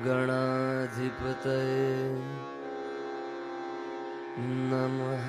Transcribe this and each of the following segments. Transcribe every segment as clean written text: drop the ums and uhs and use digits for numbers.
गणाधिपतये नमः।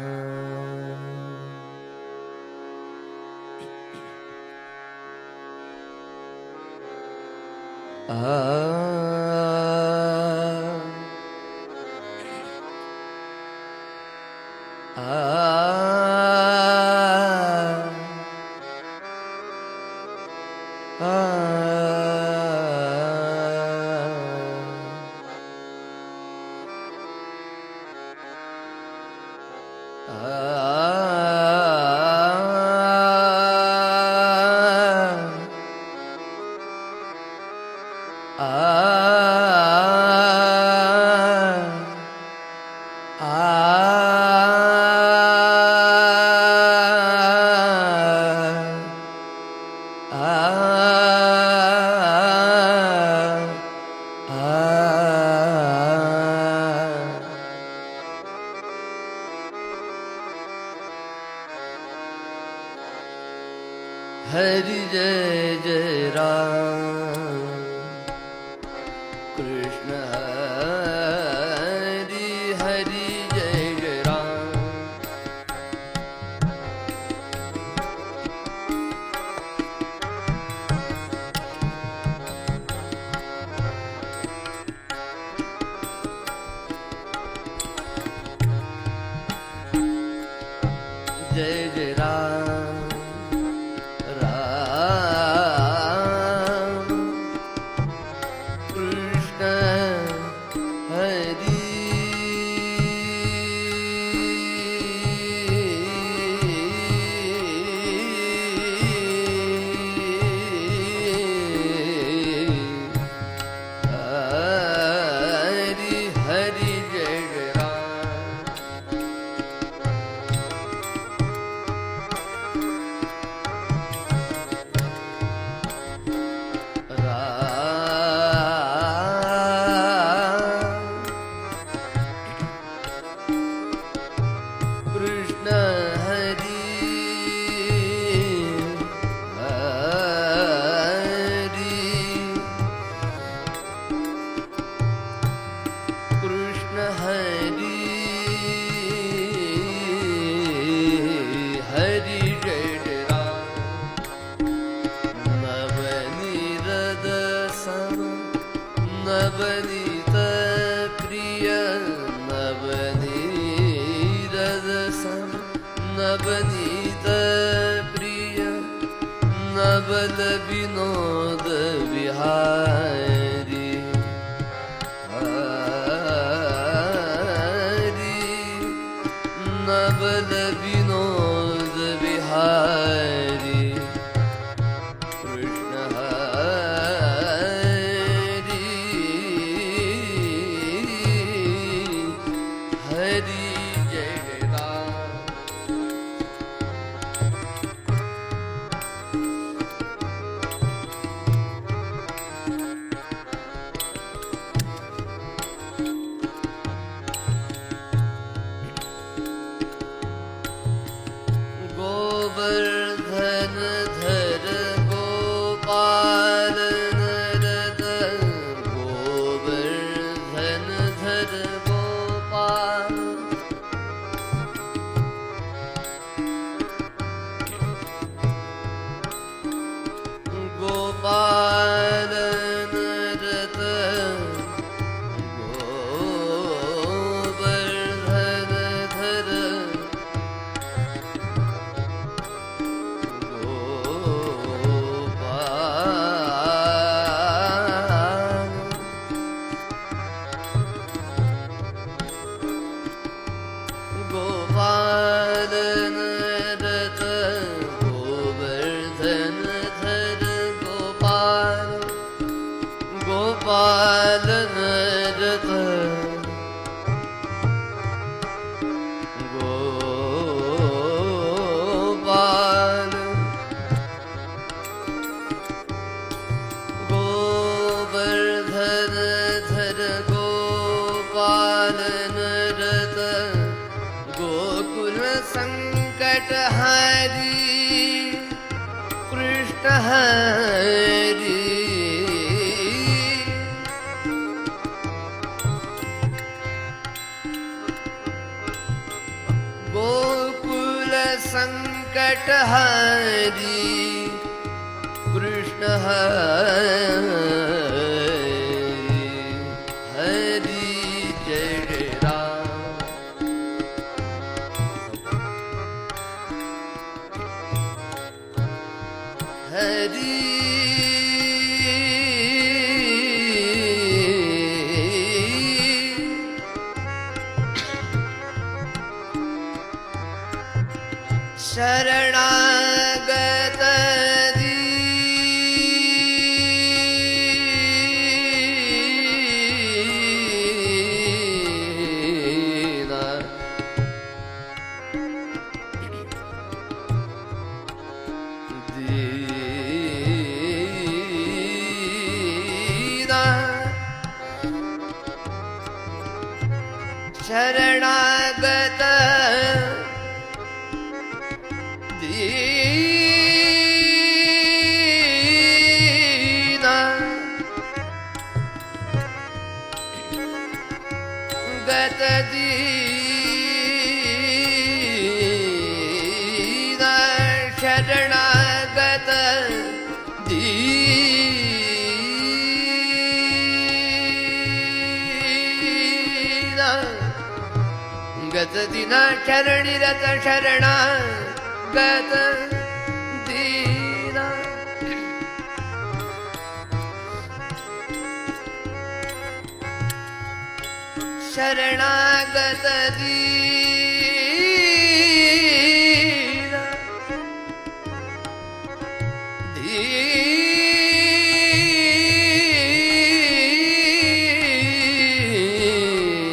हरि जय जय राम कृष्ण हरि हरि जय जय राम। जय जय राम नवनीत प्रिय नवनीत सम नवनीत प्रिय नवल विनोद विहारी हरि नवल विनोद विहारी कृष्ण हरि जय राम। गोवर्धन धर गोपाल नरद गोवर्धन धर गोपाल गोपाल नरद गोवर्धन धर गोपाल नरद गोवर्धन धर गोपाल गोपाल नरद गोपाल गोवर्धन धर गोपाल नरद गोकुल संकट हरि कृष्ण हरि गोकुल संकट हरि कृष्ण हरि जय राम हरि शरणागत दीना दीना शरणागत दीना गत दीना शरणागत दीना गत दीना शरणिरत शरणागत दीना शरणागत दीना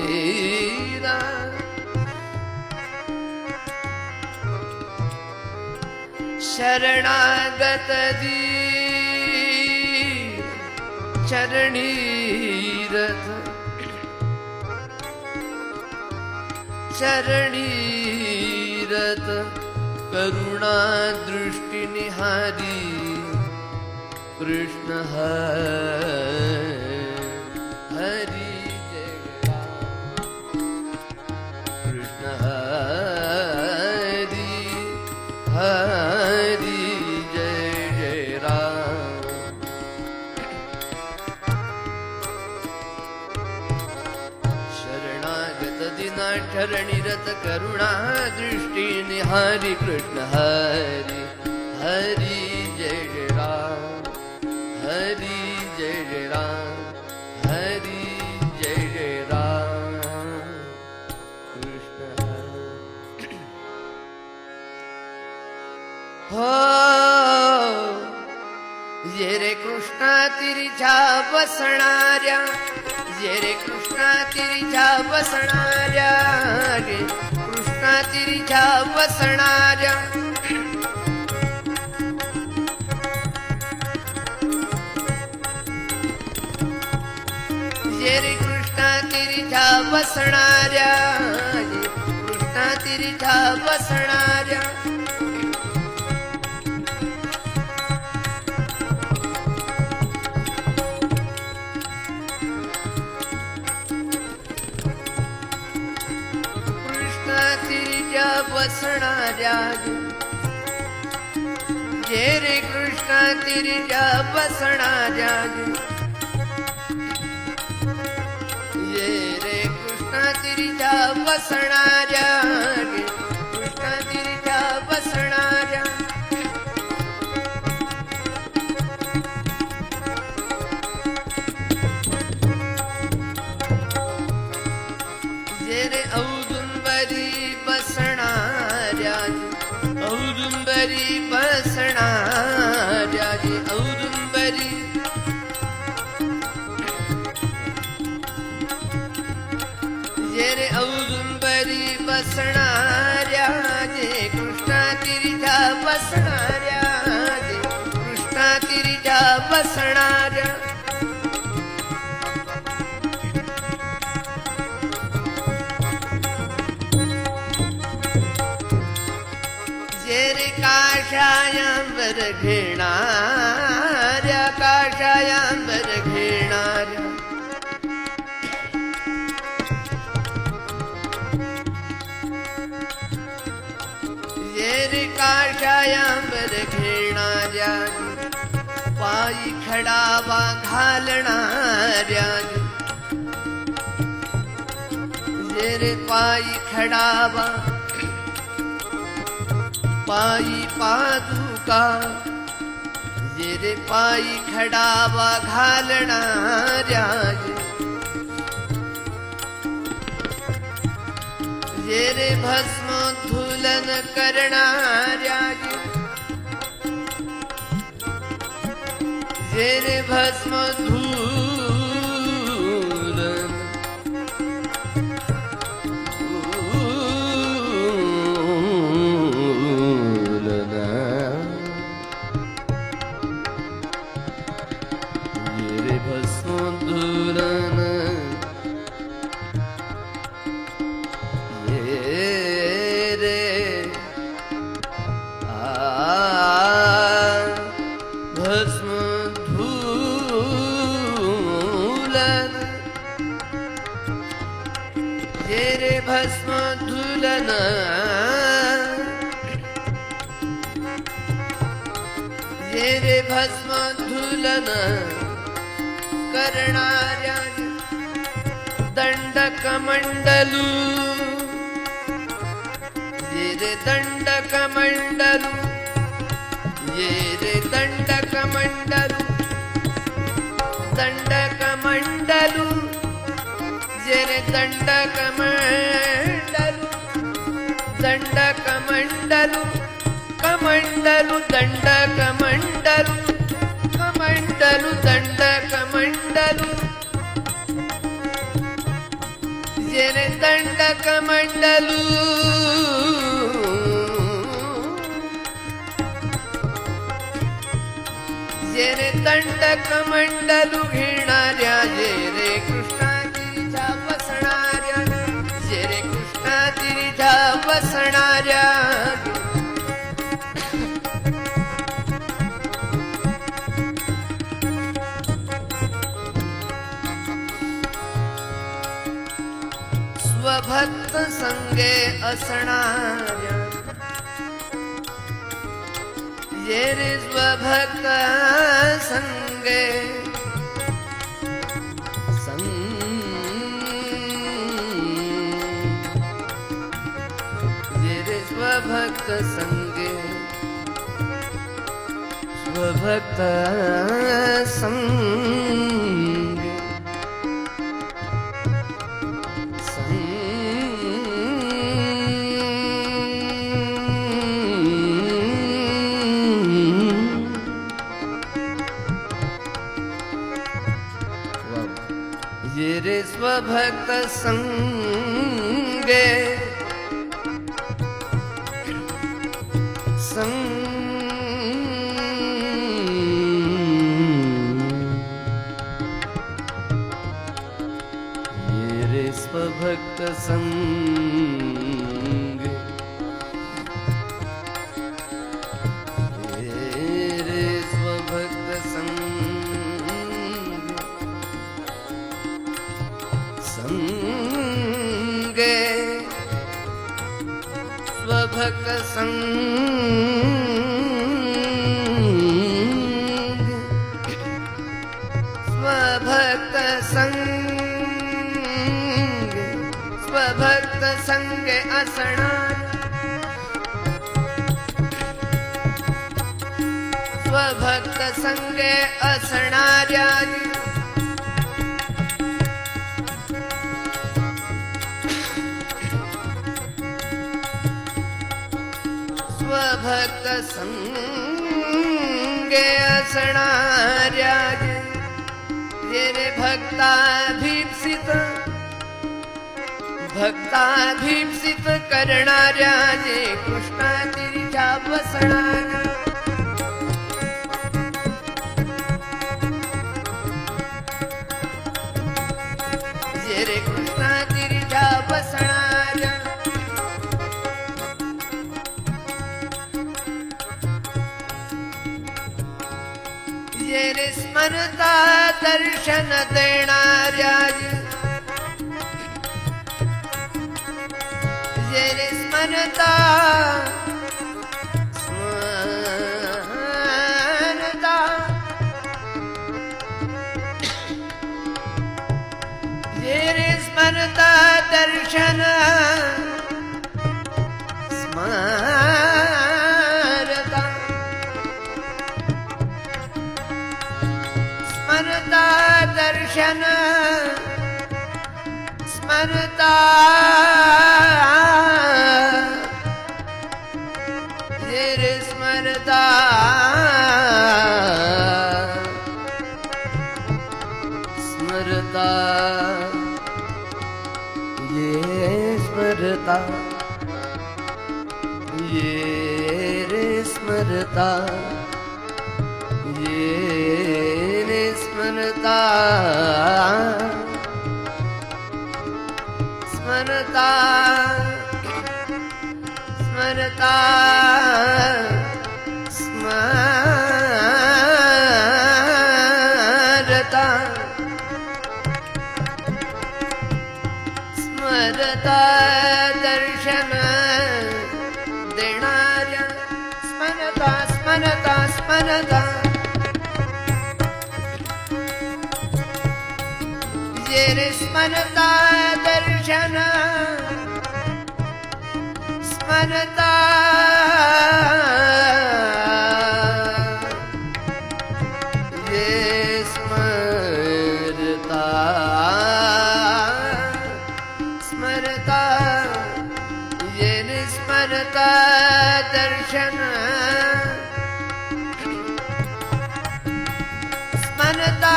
दीना शरणागत दीन चरणीरथ चरणीरथ करुणा दृष्टि निहारी कृष्ण हरि जय राम कृष्ण हरि हरि जय राम शरणागत दीना शरणिरत करुणा दृष्टि निहारी कृष्ण हरि हरि जय राम हरि जय राम हरि जय राम कृष्ण हो ये रे कृष्णा तिरिच्या बसणाऱ्या ये रे कृष्णा तिरिच्या बसणाऱ्या रे कृष्णा तिरिच्या बसणाऱ्या ये रे कृष्णा तिरिच्या बसणाऱ्या ये कृष्णा तिरिच्या बसणाऱ्या बसणाऱ्या जे रे कृष्णा तिरिच्या बसणाऱ्या ये रे कृष्णा तिरिच्या बसणाऱ्या कृष्णा तिरिच्या बसणाऱ्या जे रे औदुंबरी बसणाऱ्या औदुंबरी बसणाऱ्या औदुंबरी जे रे औदुंबरी बसणाऱ्या जे कृष्णा तिरिच्या बसणाऱ्या जे कृष्णा तिरिच्या बसणाऱ्या काशा काषायांबर घेणाऱ्या काषायांबर घेणाऱ्या ये रे काषायांबर घेणाऱ्या पायी खडावा घालणाऱ्या ये रे पायी खडावा पायी पादुका ये रे पायी खडावा घालणाऱ्या ये रे भस्मोद्धूलन करणाऱ्या ये रे भस्मोद्धूलन भस्मोद्धूलन ये रे भस्मोद्धूलन करणाऱ्या दंडकमंडलू ये रे दंडकमंडलू ये रे दंडकमंडलू दंडकमंडलू ये रे दंडकमंडलू दंडकमंडलू कमंडलू दंडकमंडलू कमंडलू दंडकमंडलू ये रे दंडकमंडलू ये रे दंडकमंडलू घेणाऱ्या ये रे कृष्णागिरीच्या बसणाऱ्या ये रे कृष्णागिरीच्या बसणाऱ्या स्वभक्त संगे असणाऱ्या ये रे स्वभक्त संगे ये रे स्वभक्त संगे स्वभक्त संगे ये रे स्वभक्त संगे ये रे स्वभक्त संगे ये रे स्वभक्त संगे स्वभक्त संगे स्वभक्त संगे स्वभक्त संगे असणाऱ्या स्वभक्त संगे असणाऱ्या स्वभक्त संगे असणाऱ्या ये रे भक्ताभीप्सित करणाऱ्या जे कृष्णागिरीच्या बसणाऱ्या ये रे कृष्णागिरीच्या बसणाऱ्या जे रे स्मरता दर्शन देणाऱ्या जे रे स्मरता स्मरता दर्शन स्मरता स्मरता दर्शन स्मरता जे रे स्मरता स्मरता स्मरता ये रे स्मरता ये रे स्मरता स्मरता स्मरता स्मरता स्मरता दर्शन देणाऱ्या स्मरता स्मरता स्मरता जे रे स्मरता दर्शन स्मरता जे स्मरता स्मरता ये स्मरता दर्शन स्मरता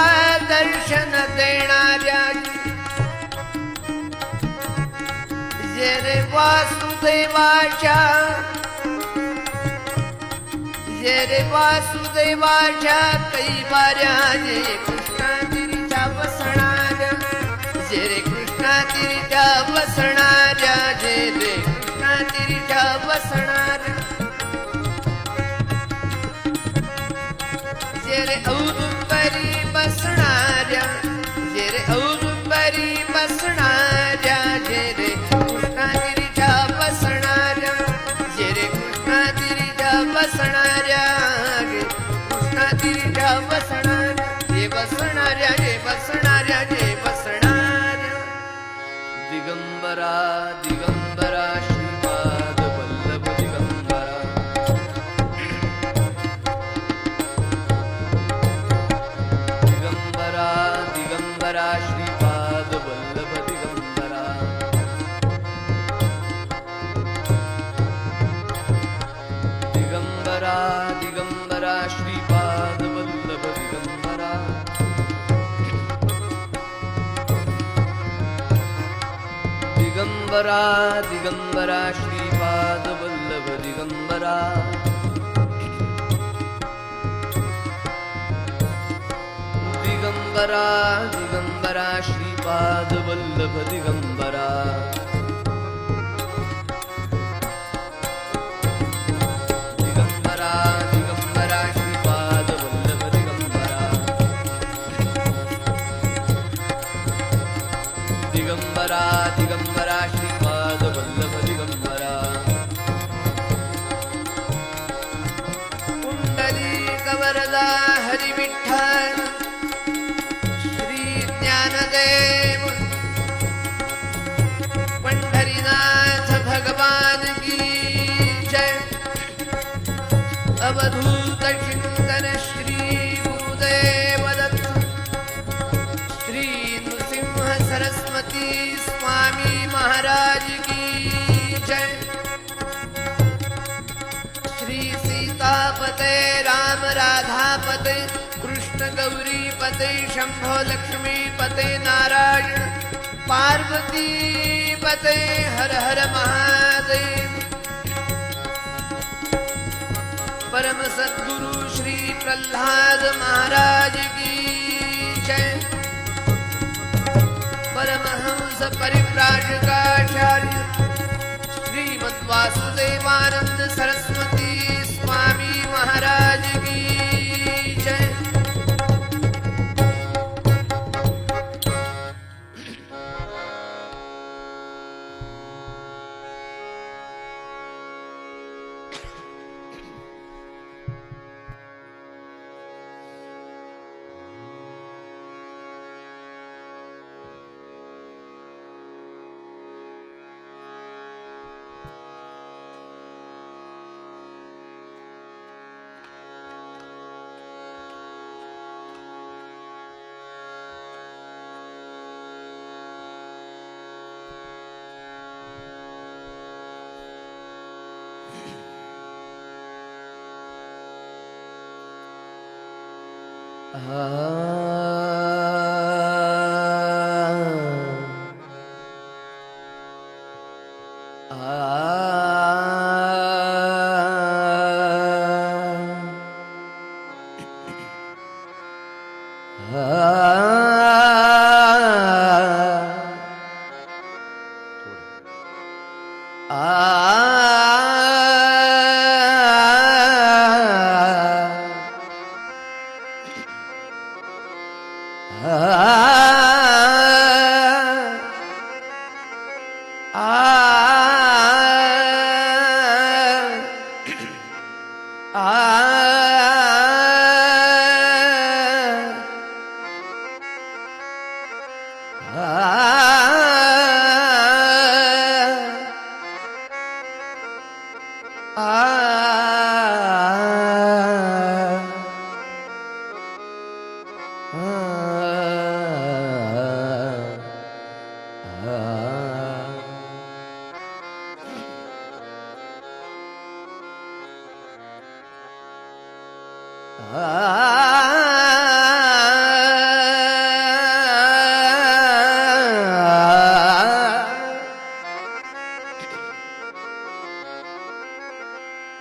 दर्शन देणाऱ्या जे रे वासुदेवाच्या जे रे वासुदेवाच्या कैवाऱ्या जे कृष्णा तिरीच्या वसणाऱ्या जे रे कृष्णा तिरीच्या वसणाऱ्या जे रे कृष्णा तिरीच्या वसणाऱ्या जे रे औदुंबरी बसणाऱ्या जे रे औदुंबरी बसणाऱ्या जे रे कृष्णा तिरीच्या वसणाऱ्या जे रे कृष्णा तिरीच्या वसणाऱ्या कृष्णा तिरीच्या वसणाऱ्या जे बसणाऱ्या जे बसणाऱ्या जे बसणाऱ्या दिगंबरा दिगंबरा श्रीपाद वल्लभ दिगंबरा दिगंबरा दिगंबरा श्रीपाद वल्लभ दिगंबरा दिगंबरा दिगंबरा श्रीपाद वल्लभ दिगंबरा दिगंबरा दिगंबरा श्रीपाद वल्लभ दिगंबरा दिगंबरा दिगंबरा श्रीपाद वल्लभ दिगंबरा दिगंबरा दिगंबरा श्रीपाद वल्लभ दिगंबरा दिगंबरा दिगंबरा श्रीपाद वल्लभ दिगंबरा पुंडलीक वरदा हरि विठ्ठल श्री ज्ञानदेव पंढरीनाथ भगवान की जय अवधूत चिंतन श्री गुरुदेव दत्त श्री नृसिंह सरस्वती स्वामी महाराज की जय श्री सीतापते राम राधापते कृष्ण गौरी पते शंभो लक्ष्मी पते नारायण पार्वती पते हर हर महादेव परम सद्गुरु श्री प्रहलाद महाराज की जय परमहंस परिव्राजकाचार्य श्रीमद् वासुदेवानंद सरस्वती स्वामी महाराज की जय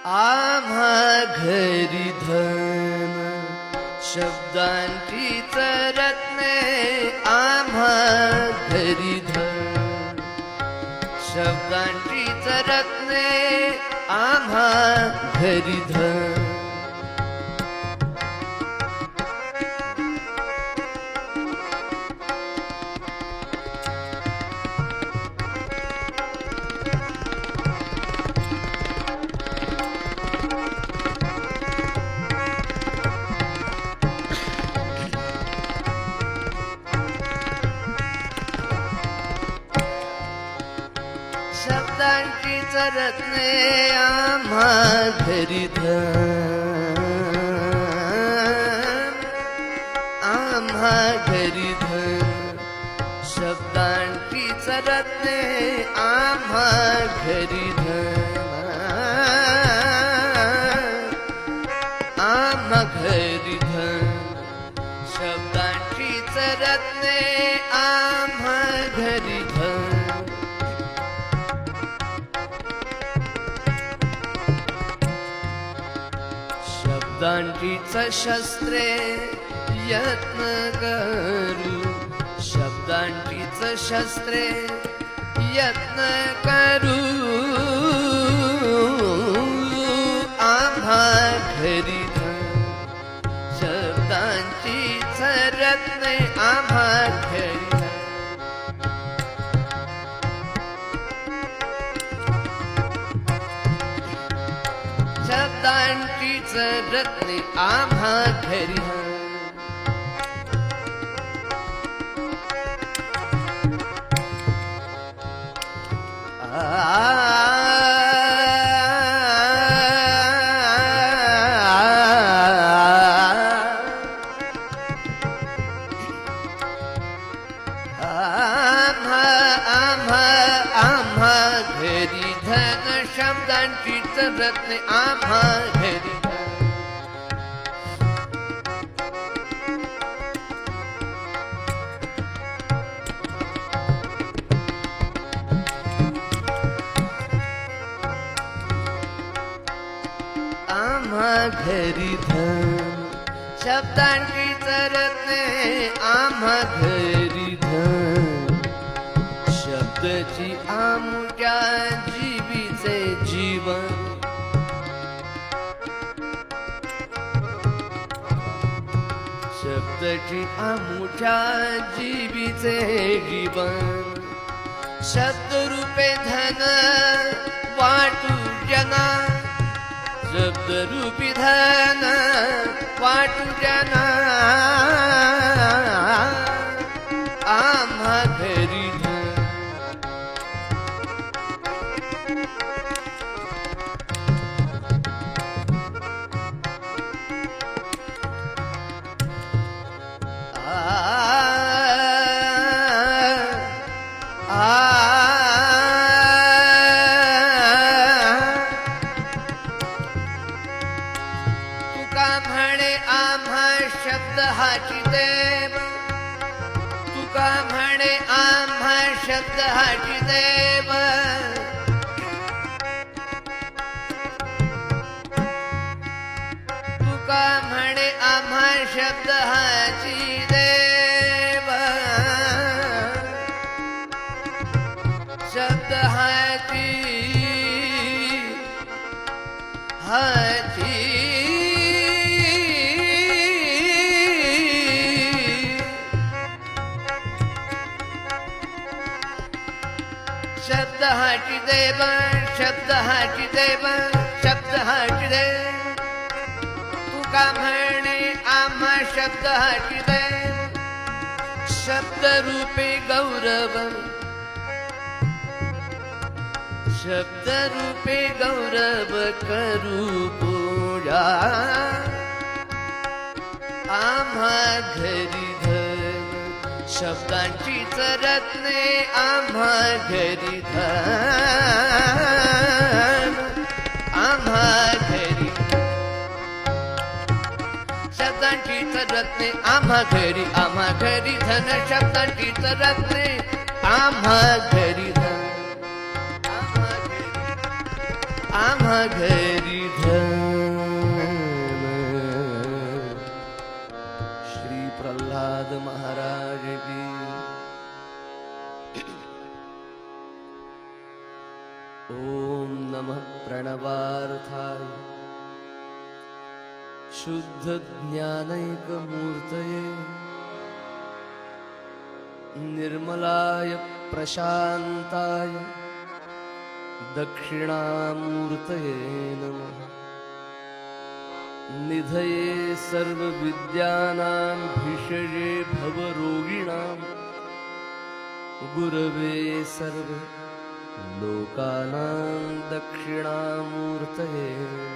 आम्हा घरी धन शब्दांची रत्ने, आम्हा घरी धन शब्दांची रत्ने, आम्हा घरी धन. शब्दांची रत्ने, आम्हा घरी धन, आम्हा घरी धन शब्दांची रत्ने, आम्हा घरी धन, आम्हा घरी धन शब्दांची रत्ने, आम्हा घरी धन. शब्दांचीच शस्त्रे यत्न करू, शब्दांचीच शस्त्रे यत्न करू, आम्हा घरी धन शब्दांचीच रत्ने, आम्हा घरी धन. शब्दांचीच रत्ने, आम्हा घरी धन. आम्हा घरी धन शब्दांचीच रत्ने, आम्हा घरी धन. आम्हा घरी धन शब्दांचीच रत्ने, आम्हा घरी धन. शब्दाची आमुच्या जीवीचे जीवन, शब्दाची आमुच्या जीवीचे जीवन. शब्दरूपे धन वाटू जना, शब्दरूपी धन वाटू जना, आम्हा घरी धन. तुका म्हणे आम्हा शब्द हाची देव, तुका म्हणे आम्हा शब्द हाची देव, तुका म्हणे आम्हा शब्द हाची देव, शब्द हाची हाची शब्द हाची देव, शब्द हाची देव, शब्द हाची देव, तुका म्हणे आम्हा शब्द हाची देव, शब्द रूपे गौरव, शब्द रूपे गौरव करू पूजा, आम्हा घरी धन शब्दांचीच रत्ने, आम्हा घरी धन, आम्हा घरी शब्दांचीच रत्ने, आम्हा घरी धन शब्दांचीच रत्ने, आम्हा घरी धन, आम्हा घरी धन. श्री प्रल्हाद महाराज की. ओम नमः प्रणवार्थाय शुद्ध ज्ञानैक मूर्तये निर्मलाय प्रशांताय दक्षिणामूर्तये नमः. निधये सर्वविद्यानां भिषजे भवरोगिणां गुरवे सर्व लोकानां दक्षिणामूर्तये नमः.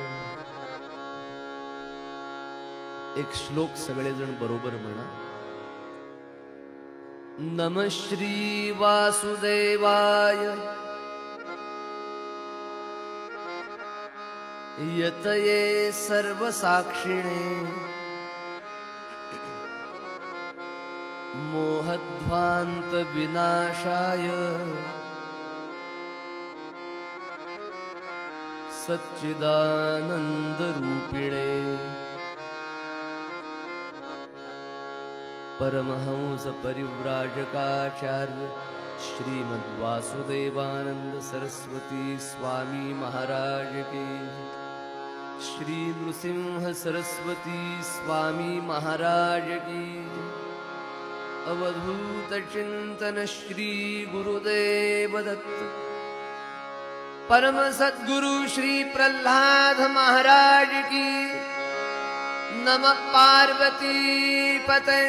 एक श्लोक सगळेजण बरोबर म्हणा. नमः श्री वासुदेवाय यतये सर्वसाक्षिणे मोहध्वान्त विनाशाय सच्चिदानंद रूपिणे परमहंस परिव्राजकाचार्य श्रीमद्वासुदेवानंद सरस्वती स्वामी महाराज की. श्री नृसिंह सरस्वती स्वामी महाराज की. अवधूत चिंतन श्री गुरुदेव दत्त. परम सद्गुरु श्री प्रल्हाद महाराज की. नमः पार्वती पते.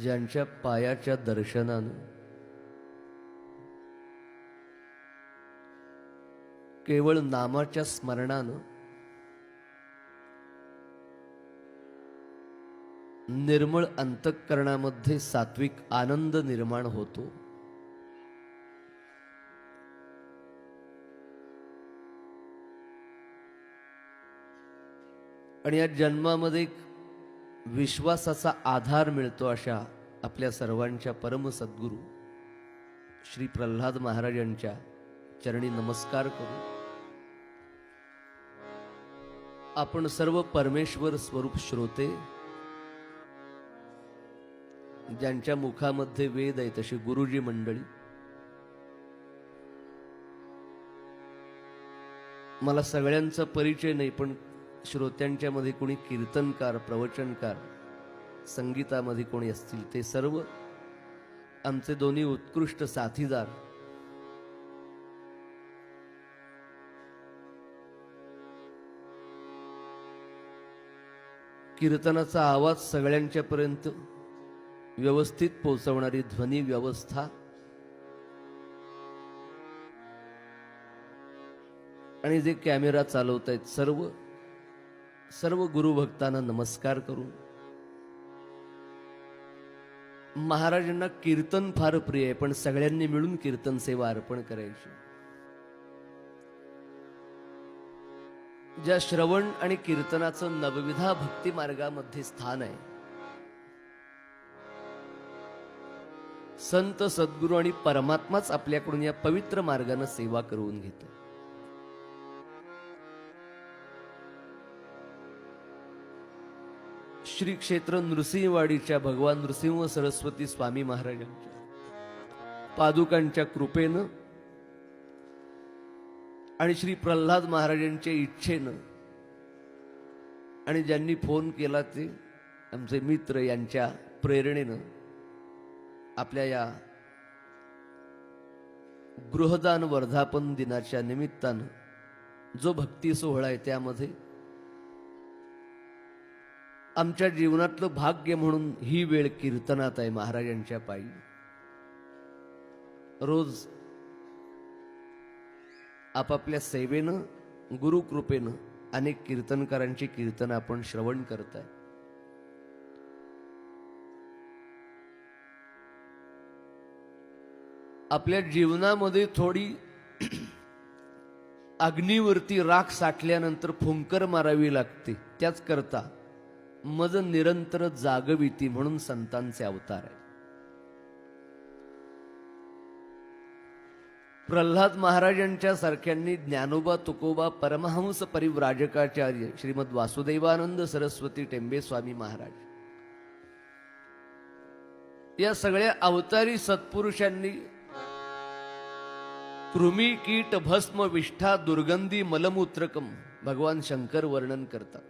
ज्यांच्या पायाच्या दर्शनानं केवळ नामाच्या स्मरणानं निर्मळ अंतःकरणामध्ये सात्विक आनंद निर्माण होतो. आणि या जन्मामध्ये विश्वासाचा आधार मिळतो. अशा आपल्या सर्वांच्या परम सद्गुरू श्री प्रल्हाद महाराजांच्या चरणी नमस्कार करू. आपण सर्व परमेश्वर स्वरूप श्रोते, ज्यांच्या मुखामध्ये वेद आहे तशी गुरुजी मंडळी, मला सगळ्यांचा परिचय नाही, पण श्रोत्यांच्या मध्ये कोणी कीर्तनकार, प्रवचनकार, संगीतामध्ये कोणी असतील ते सर्व आमचे दोन्ही उत्कृष्ट साथीदार. कीर्तनाचा आवाज सगळ्यांच्या पर्यंत व्यवस्थित पोहोचवणारी ध्वनी व्यवस्था आणि जे कॅमेरा चालवत आहेत सर्व गुरुभक्तांना नमस्कार करून महाराजांना कीर्तन फार प्रिय आहे, पण सगळ्यांनी मिळून कीर्तन सेवा अर्पण करायची. ज्या श्रवण आणि कीर्तनाचं नवविधा भक्ती मार्गामध्ये स्थान आहे, संत सद्गुरू आणि परमात्माच आपल्याकडून या पवित्र मार्गाने सेवा करून घेतो. श्री क्षेत्र नृसिंहवाडीच्या भगवान नृसिंह सरस्वती स्वामी महाराजांच्या पादुकांच्या कृपेनं आणि श्री प्रल्हाद महाराजांच्या इच्छेनं आणि ज्यांनी फोन केला ते आमचे मित्र यांच्या प्रेरणेनं आपल्या या गृहदान वर्धापन दिनाच्या निमित्तानं जो भक्ती सोहळा आहे त्यामध्ये आमच्या जीवनातलं भाग्य म्हणून ही वेळ कीर्तनात आहे. महाराजांच्या पायी रोज आपापल्या सेवेनं गुरुकृपेनं अनेक कीर्तनकारांची कीर्तन आपण श्रवण करताय. आपल्या जीवनामध्ये थोडी अग्नीवरती राख साठल्यानंतर फुंकर मारावी लागते. त्याच करता मज निरंतर जागविती म्हणून संतांचे अवतार आहे. प्रल्हाद महाराजांच्या सारख्यांनी ज्ञानोबा तुकोबा परमहंस परिव्राजकाचार्य श्रीमद वासुदेवानंद सरस्वती टेंबे स्वामी महाराज या सगळ्या अवतारी सत्पुरुषांनी कृमी कीट भस्म विष्ठा दुर्गंधी मलमूत्रकम भगवान शंकर वर्णन करतात.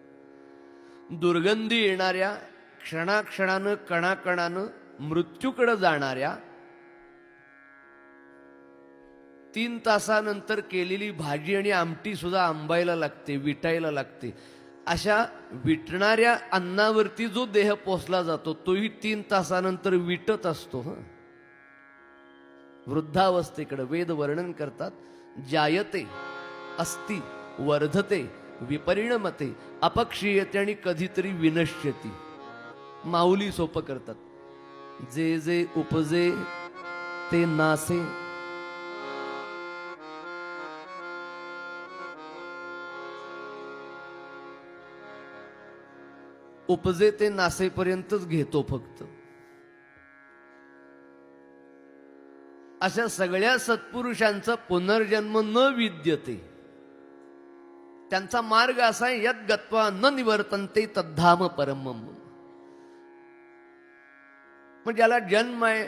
दुर्गंधी येणाऱ्या क्षणाक्षणानं कणाकणानं मृत्यूकडे जाणाऱ्या 3 तासानंतर केलेली भाजी आणि आमटी सुद्धा आंबायला लागते, विटायला लागते. अशा विटणाऱ्या अन्नावरती जो देह पोचला जातो तोही 3 तासानंतर विटत असतो. वृद्धावस्थेकडे वेद वर्णन करतात. जायते अस्ति वर्धते विपरिणमते अपक्षीयते आणि कधीतरी विनश्यती. माऊली सोपं करतात. जे जे उपजे ते नासे उपजे ते नासेपर्यंतच घेतो फक्त. अशा सगळ्या सत्पुरुषांचा पुनर्जन्म न विद्यते. त्यांचा मार्ग असा आहे यद गत्वा न निवर्तन्ते तद्धाम परमम. म्हणजे ज्याला जन्म आहे,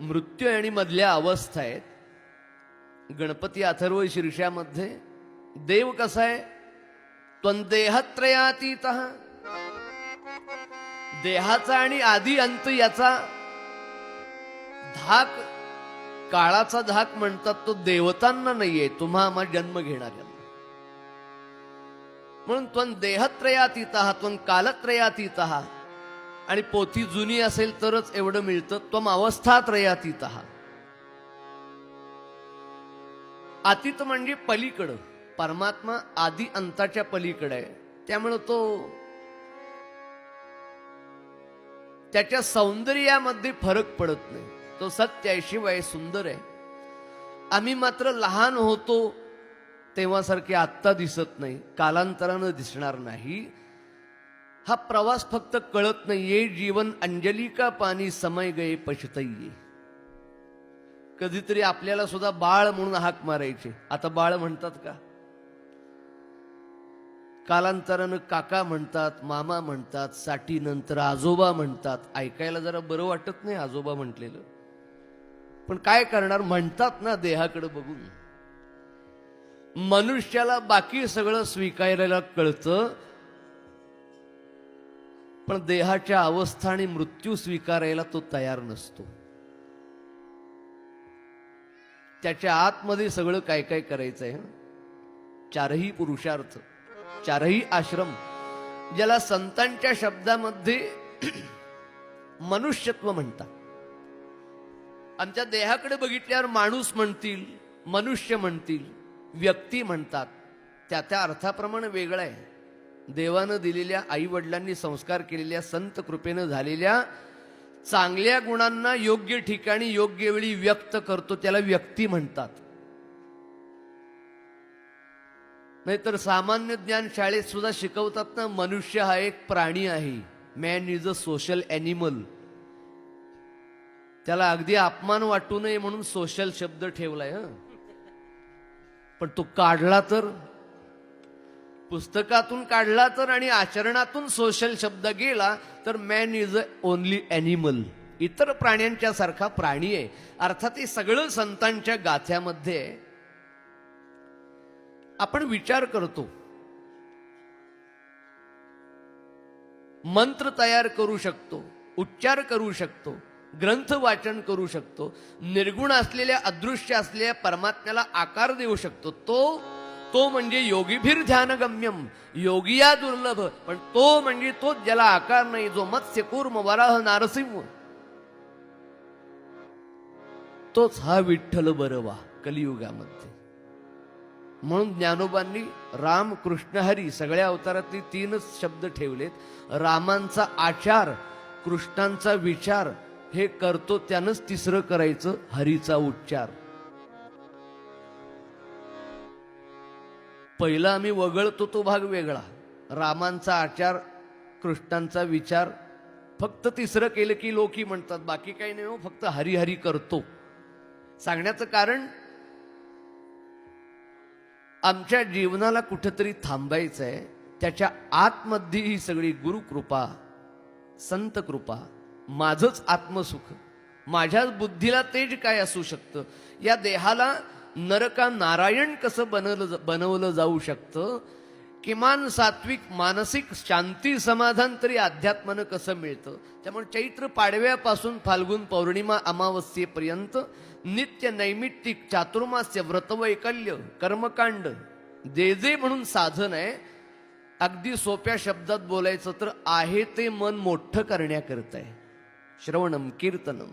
मृत्यू आहे आणि मधल्या अवस्था आहेत. गणपती अथर्व शीर्षामध्ये देव कसा आहे? त्वंदेहत्रयातीतः. देहाचा आणि आदि अंत याचा धाक, काळाचा धाक म्हणतात तो देवतांना नाहीये, तुम्हा आम्हा जन्म घेणाऱ्या. म्हणून त्वं देहत्रयातीतः त्वं कालत्रयातीतः. आणि पोथी जुनी असेल तरच एवढं मिळतं. त्वं अवस्थात्रयातीतः. अतीत म्हणजे पलीकडं. परमात्मा आदि अंताच्या पलीकडे आहे. त्यामुळे तो त्याच्या सौंदर्यामध्ये फरक पडत नाही. तो सत्य आहे, शिव आहे, सुंदर आहे. आम्ही मात्र लहान होतो तेव्हासारखे आत्ता दिसत नाही, कालांतरानं दिसणार नाही. हा प्रवास फक्त कळत नाहीये. जीवन अंजली का पाणी समय गए पछतइये. कधीतरी आपल्याला सुद्धा बाळ म्हणून हाक मारायचे. आता बाळ म्हणतात का? कालांतरानं काका म्हणतात, मामा म्हणतात, साठी नंतर आजोबा म्हणतात. ऐकायला जरा बरं वाटत नाही आजोबा म्हटलेलं, पण काय करणार, म्हणतात ना देहाकडे बघून. मनुष्याला बाकी सगळं स्वीकारायला कळतं, पण देहाच्या अवस्था आणि मृत्यू स्वीकारायला तो तयार नसतो. त्याच्या आतमध्ये सगळं काय काय करायचंय. चारही पुरुषार्थ, चारही आश्रम, ज्याला संतांच्या शब्दामध्ये मनुष्यत्व म्हणतात. आमच्या देहाकडे बघितल्यावर माणूस म्हणतील, मनुष्य म्हणतील, व्यक्ती म्हणतात. त्या त्या अर्थाप्रमाणे वेगळं आहे. देवानं दिलेल्या, आई वडिलांनी संस्कार केलेल्या, संत कृपेनं झालेल्या चांगल्या गुणांना योग्य ठिकाणी योग्य वेळी व्यक्त करतो, त्याला व्यक्ती म्हणतात. नाहीतर सामान्य ज्ञान शाळेत सुद्धा शिकवतात ना, मनुष्य हा एक प्राणी आहे, man is a social animal. त्याला अगदी अपमान वाटू नये म्हणून सोशल शब्द ठेवलाय. पण तो काढला तर, पुस्तकातून काढला तर आणि आचरणातून सोशल शब्द गेला तर man is a only animal, इतर प्राण्यांच्या सारखा प्राणी आहे. अर्थात हे सगळं संतांच्या गाथ्यामध्ये आहे. आपण विचार करतो, मंत्र तयार करू शकतो, उच्चार करू शकतो, ग्रंथ वाचन करू शकतो, निर्गुण असलेल्या अदृश्य असलेल्या परमात्म्याला आकार देऊ शकतो. तो म्हणजे योगीभीर ध्यानगम्यम, योगिया दुर्लभ. पण तो म्हणजे तो ज्याला आकार नाही, जो मत्स्य कूर्म वराह नारसिंह, तोच हा विठ्ठल बरवा कलियुगामध्ये. म्हणून ज्ञानोबांनी राम कृष्ण हरी सगळ्या अवतारातली 3च शब्द ठेवलेत. रामांचा आचार, कृष्णांचा विचार, हे करतो त्यानंच तिसरं करायचं, हरीचा उच्चार. पहिला आम्ही वगळतो तो भाग वेगळा, रामांचा आचार, कृष्णांचा विचार. फक्त तिसरं केलं की लोकी म्हणतात, बाकी काही नाही हो, फक्त हरिहरी करतो. सांगण्याचं कारण, आमच्या जीवनाला कुठेतरी थांबायचं आहे. त्याच्या आतमध्ये ही सगळी गुरुकृपा, संत कृपा, माझंच आत्मसुख, माझ्याच बुद्धीला तेज काय असू शकतं, या देहाला नरका नारायण कसं बनवलं जाऊ शकतं, किमान सात्विक मानसिक शांती समाधान तरी अध्यात्मानं कसं मिळतं. त्यामुळे चैत्र पाडव्यापासून फाल्गुन पौर्णिमा अमावस्येपर्यंत नित्य नैमित्तिक चातुर्मास्य व्रतवैकल्य कर्मकांड जे म्हणून साधन आहे. अगदी सोप्या शब्दात बोलायचं तर आहे ते मन मोठं करण्याकरता आहे. श्रवणम कीर्तनम.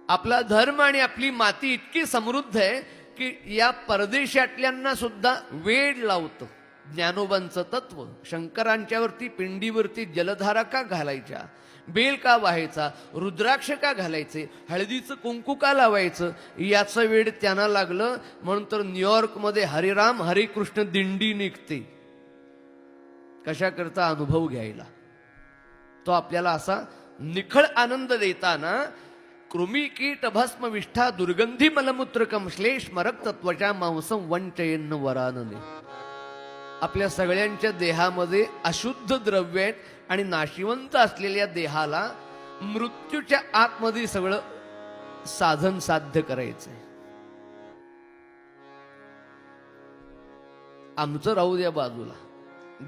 आपला धर्म आणि आपली माती इतकी समृद्ध आहे की या परदेशातल्यांना सुद्धा वेड लावतं ज्ञानोबांचं तत्व. शंकरांच्यावरती पिंडीवरती जलधारा का घालायच्या, बेल का व्हायचा, रुद्राक्ष का घालायचे, हळदीचं कुंकू का लावायचं, याचं वेड त्यांना लागलं. म्हणून तर न्यूयॉर्कमध्ये हरिराम हरिकृष्ण दिंडी निघते. कशा करता? अनुभव घ्यायला. तो आपल्याला असा निखळ आनंद देताना कृमी कीट भस्म विष्ठा दुर्गंधी मलमूत्रकम श्लेष्म रक्त त्वचा मांसम वंचयन वरानने. आपल्या सगळ्यांच्या देहामध्ये अशुद्ध द्रव्य आहेत आणि नाशिवंत असलेल्या देहाला मृत्यूच्या आतमध्ये सगळं साधन साध्य करायचंय. आमचं राहू द्या बाजूला,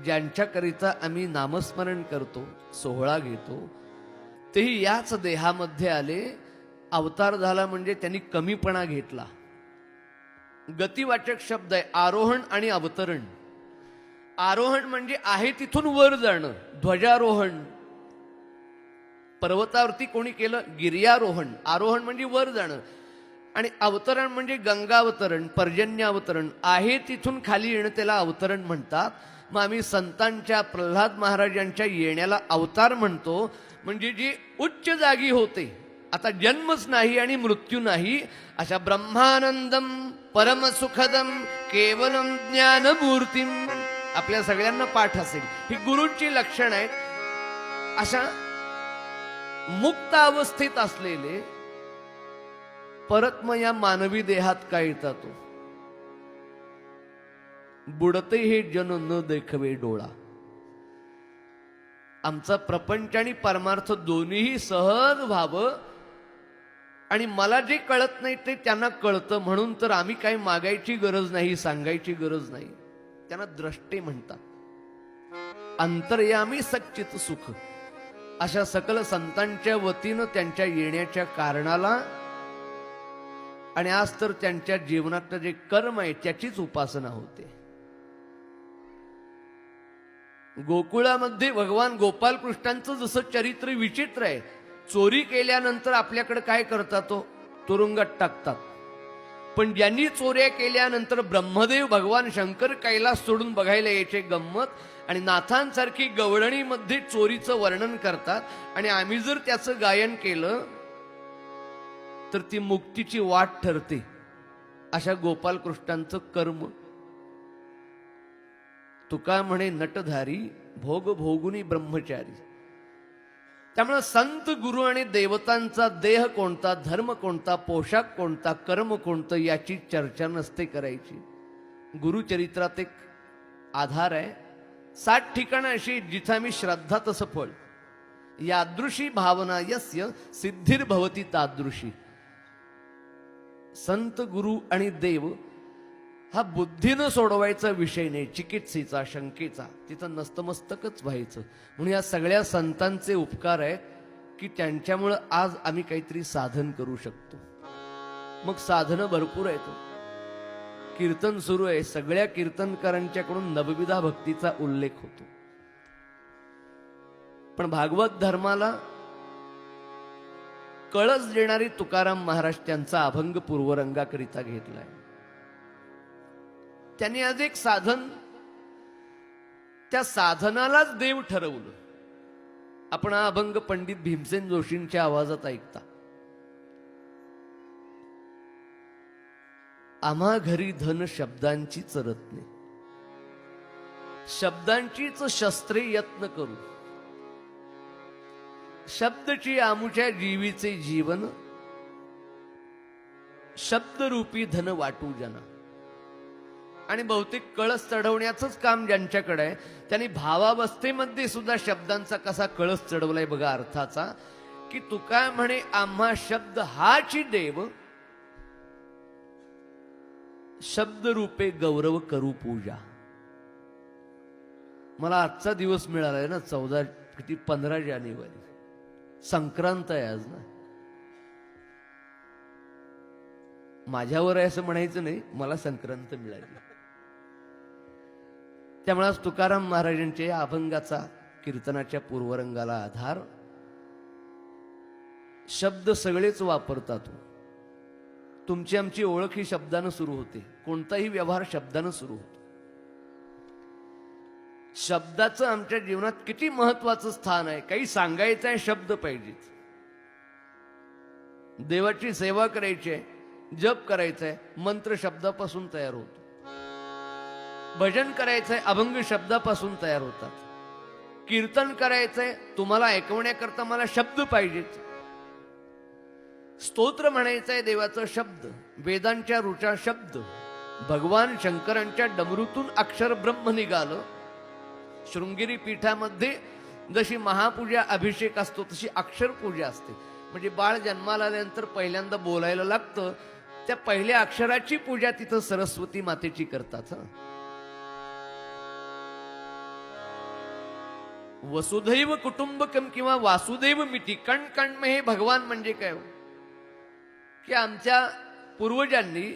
ज्यांच्याकरिता आम्ही नामस्मरण करतो, सोहळा घेतो, तेही याच देहामध्ये आले. अवतार झाला म्हणजे त्यांनी कमीपणा घेतला. गतिवाचक शब्द आहे आरोहण आणि अवतरण. आरोहण म्हणजे आहे तिथून वर जाणं, ध्वजारोहण. पर्वतावरती कोणी केलं? गिर्यारोहण. आरोहण म्हणजे वर जाणं. आणि अवतरण म्हणजे गंगावतरण, पर्जन्यावतरण. आहे तिथून खाली येणं त्याला अवतरण म्हणतात. मग आम्ही संतांच्या, प्रल्हाद महाराजांच्या येण्याला अवतार म्हणतो. म्हणजे जी उच्च जागी होते, आता जन्मच नाही आणि मृत्यू नाही, अशा ब्रह्मानंदम परमसुखदम केवलम ज्ञानमूर्तीम. आपल्या सगळ्यांना पाठ असेल, ही गुरूंची लक्षण आहेत. अशा मुक्त अवस्थेत असलेले परत मग या मानवी देहात काय येतात? बुडते हे जन न देखवे डोळा. आमचा प्रपंच आणि परमार्थ दोन्हीही सहज व्हावं आणि मला जे कळत नाही ते त्यांना कळतं. म्हणून तर आम्ही काही मागायची गरज नाही, सांगायची गरज नाही. त्यांना द्रष्टे म्हणतात. अंतर्यामी सच्चित सुख. अशा सकल संतांच्या वतीनं त्यांच्या येण्याच्या कारणाला आणि आज तर त्यांच्या जीवनातलं जे कर्म आहे त्याचीच उपासना होते. गोकुळामध्ये भगवान गोपालकृष्णांचं जसं चरित्र विचित्र आहे. चोरी केल्यानंतर आपल्याकडे काय करतात? तो तुरुंगात टाकतात. पण ज्यांनी चोऱ्या केल्यानंतर ब्रह्मदेव भगवान शंकर कैलास सोडून बघायला यायचे गंमत, आणि नाथांसारखी गवळणीमध्ये चोरीचं वर्णन करतात, आणि आम्ही जर त्याचं गायन केलं तर ती मुक्तीची वाट ठरते. अशा गोपालकृष्णांचं कर्म. तुका म्हणे नटधारी भोग भोगुनी ब्रह्मचारी. त्यामुळे संत गुरु आणि देवतांचा देह कोणता, धर्म कोणता, पोशाख कोणता, कर्म कोणतं याची चर्चा नसते करायची. गुरुचरित्रात एक आधार आहे. 60 ठिकाणं अशी जिथं मी श्रद्धा तसं फळ. यादृशी भावना यस्य सिद्धिर्भवती तादृशी. संत गुरु आणि देव हा बुद्धीनं सोडवायचा विषय नाही, चिकित्सेचा, शंकेचा. तिथं नस्तमस्तकच व्हायचं. म्हणून या सगळ्या संतांचे उपकार आहेत की त्यांच्यामुळं आज आम्ही काहीतरी साधन करू शकतो. मग साधनं भरपूर आहेत. कीर्तन सुरू आहे, सगळ्या कीर्तनकारांच्याकडून नवविधा भक्तीचा उल्लेख होतो. पण भागवत धर्माला कळस देणारी तुकाराम महाराज त्यांचा अभंग पूर्वरंगाकरिता घेतलाय. त्यांनी आज एक साधन, त्या साधनालाच देव ठरवलं. आपण हा अभंग पंडित भीमसेन जोशींच्या आवाजात ऐकता. आम्हा घरी धन शब्दांचीच रत्ने, शब्दांचीच शस्त्रे यत्न करू. शब्दची आमुच्या जीवीचे जीवन, शब्दरूपी धन वाटू जना. आणि बहुतेक कळस चढवण्याचंच काम ज्यांच्याकडे आहे त्यांनी भावावस्थेमध्ये सुद्धा शब्दांचा कसा कळस चढवलाय बघा अर्थाचा. की तुका म्हणे आम्हा शब्द हाची देव, शब्द रूपे गौरव करू पूजा. मला आजचा दिवस मिळालाय ना, 15 जानेवारी संक्रांत आहे आज ना. माझ्यावर आहे असं म्हणायचं नाही, मला संक्रांत मिळाली. त्यामुळे आज तुकाराम महाराजांच्या या अभंगाचा, कीर्तनाच्या पूर्वरंगाला आधार. शब्द सगळेच वापरतात. तुमची आमची ओळख ही शब्दानं सुरू होते. कोणताही व्यवहार शब्दानं सुरू होतो. शब्दाचं आमच्या जीवनात किती महत्वाचं स्थान आहे. काही सांगायचं आहे, शब्द पाहिजेत. देवाची सेवा करायची आहे, जप करायचा आहे, मंत्र शब्दापासून तयार होतो. भजन करायचंय, अभंग शब्दापासून तयार होतात. कीर्तन करायचंय, तुम्हाला ऐकवण्याकरता मला शब्द पाहिजेत. स्तोत्र म्हणायचंय, देवाचं शब्द, वेदांच्या ऋचा शब्द. भगवान शंकरांच्या डमरूतून अक्षर ब्रह्म निघालं. शृंगेरी पीठामध्ये जशी महापूजा अभिषेक असतो तशी अक्षर पूजा असते. म्हणजे बाळ जन्माला आल्यानंतर पहिल्यांदा बोलायला लागतं, त्या पहिल्या अक्षराची पूजा तिथं सरस्वती मातेची करतात. वसुधैव कुटुंबकम किंवा वासुदेव मिती. कण कण में हे भगवान म्हणजे काय? की आमच्या पूर्वजांनी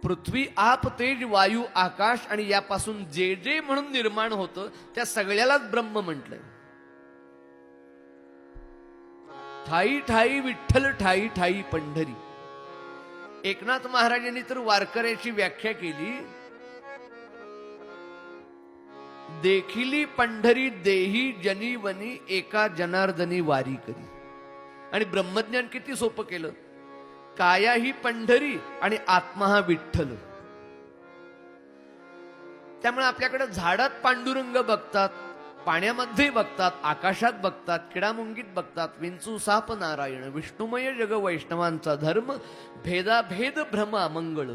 पृथ्वी, आप, तेज, वायू, आकाश आणि यापासून जे जे म्हणून निर्माण होतं त्या सगळ्यालाच ब्रह्म म्हटलंय. ठाई ठाई विठ्ठल, ठाई ठाई पंढरी. एकनाथ महाराजांनी तर वारकऱ्याची व्याख्या केली, देखिली पंढरी देही जनीवनी, एका जनार्दनी वारी करी. आणि ब्रह्मज्ञान किती सोपं केलं. काया ही पंढरी आणि आत्मा हा विठ्ठल. त्यामुळे आपल्याकडे झाडात पांडुरंग बघतात, पाण्यामध्ये बघतात, आकाशात बघतात, किडामुंगीत बघतात. विंचू साप नारायण, विष्णुमय जग वैष्णवांचा धर्म, भेदाभेद भ्रम अमंगळ.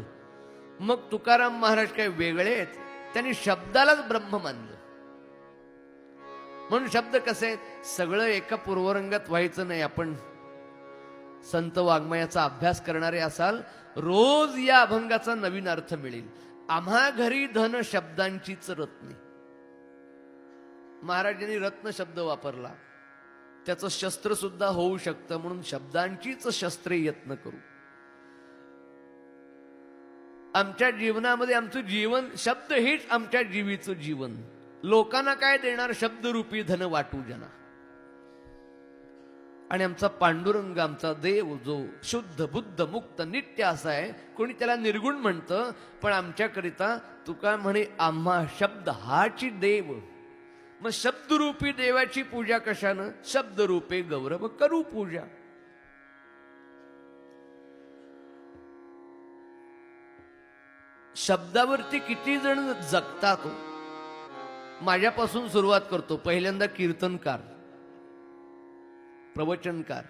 मग तुकाराम महाराज काय वेगळे आहेत? त्यांनी शब्दालाच ब्रह्म मानलं. म्हणून शब्द कसे आहेत? सगळं एका पूर्वरंगात व्हायचं नाही. आपण संत वाङ्मयाचा अभ्यास करणारे असाल, रोज या अभंगाचा नवीन अर्थ मिळेल. आम्हा घरी धन शब्दांचीच रत्ने. महाराजांनी रत्न शब्द वापरला, त्याचं शस्त्र सुद्धा होऊ शकतं. म्हणून शब्दांचीच शस्त्रे यत्न करू. आमच्या जीवनामध्ये आमचं जीवन, शब्द हेच आमच्या जीवीचं जीवन. लोकांना काय देणार? शब्दरूपी धन वाटू जना. आणि आमचा पांडुरंग, आमचा देव, जो शुद्ध बुद्ध मुक्त नित्य असा आहे. कोणी त्याला निर्गुण म्हणतं, पण आमच्याकरिता तुका म्हणे आम्हा शब्द हाची देव. मग शब्दरूपी देवाची पूजा कशानं? शब्दरूपे गौरव करू पूजा. शब्दावरती किती जण जगतात. माझ्यापासून सुरुवात करतो. पहिल्यांदा कीर्तनकार, प्रवचनकार,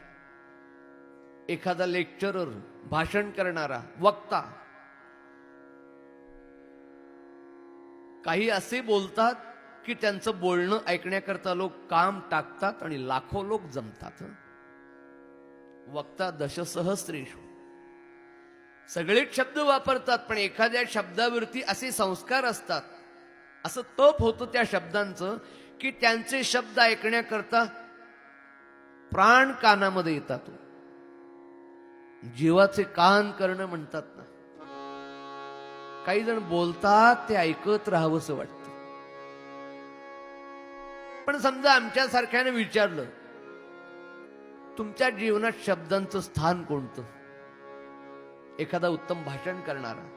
एखादा लेक्चरर, भाषण करणारा, वक्ता. काही असे बोलतात की त्यांचं बोलणं ऐकण्याकरता लोक काम टाकतात आणि लाखो लोक जमतात. वक्ता दशसहस्रेषु, सगळेच शब्द वापरतात, पण एखाद्या शब्दावरती असे संस्कार असतात, असं तप होतं त्या शब्दांचं की त्यांचे शब्द ऐकण्याकरता प्राण कानामध्ये येतात. जीवाचे कान करणं म्हणतात ना. काही जण बोलतात ते ऐकत राहावंसं वाटतं. पण समजा आमच्या सारख्याने विचारलं, तुमच्या जीवनात शब्दांचं स्थान कोणतं? एखादा उत्तम भाषण करणारा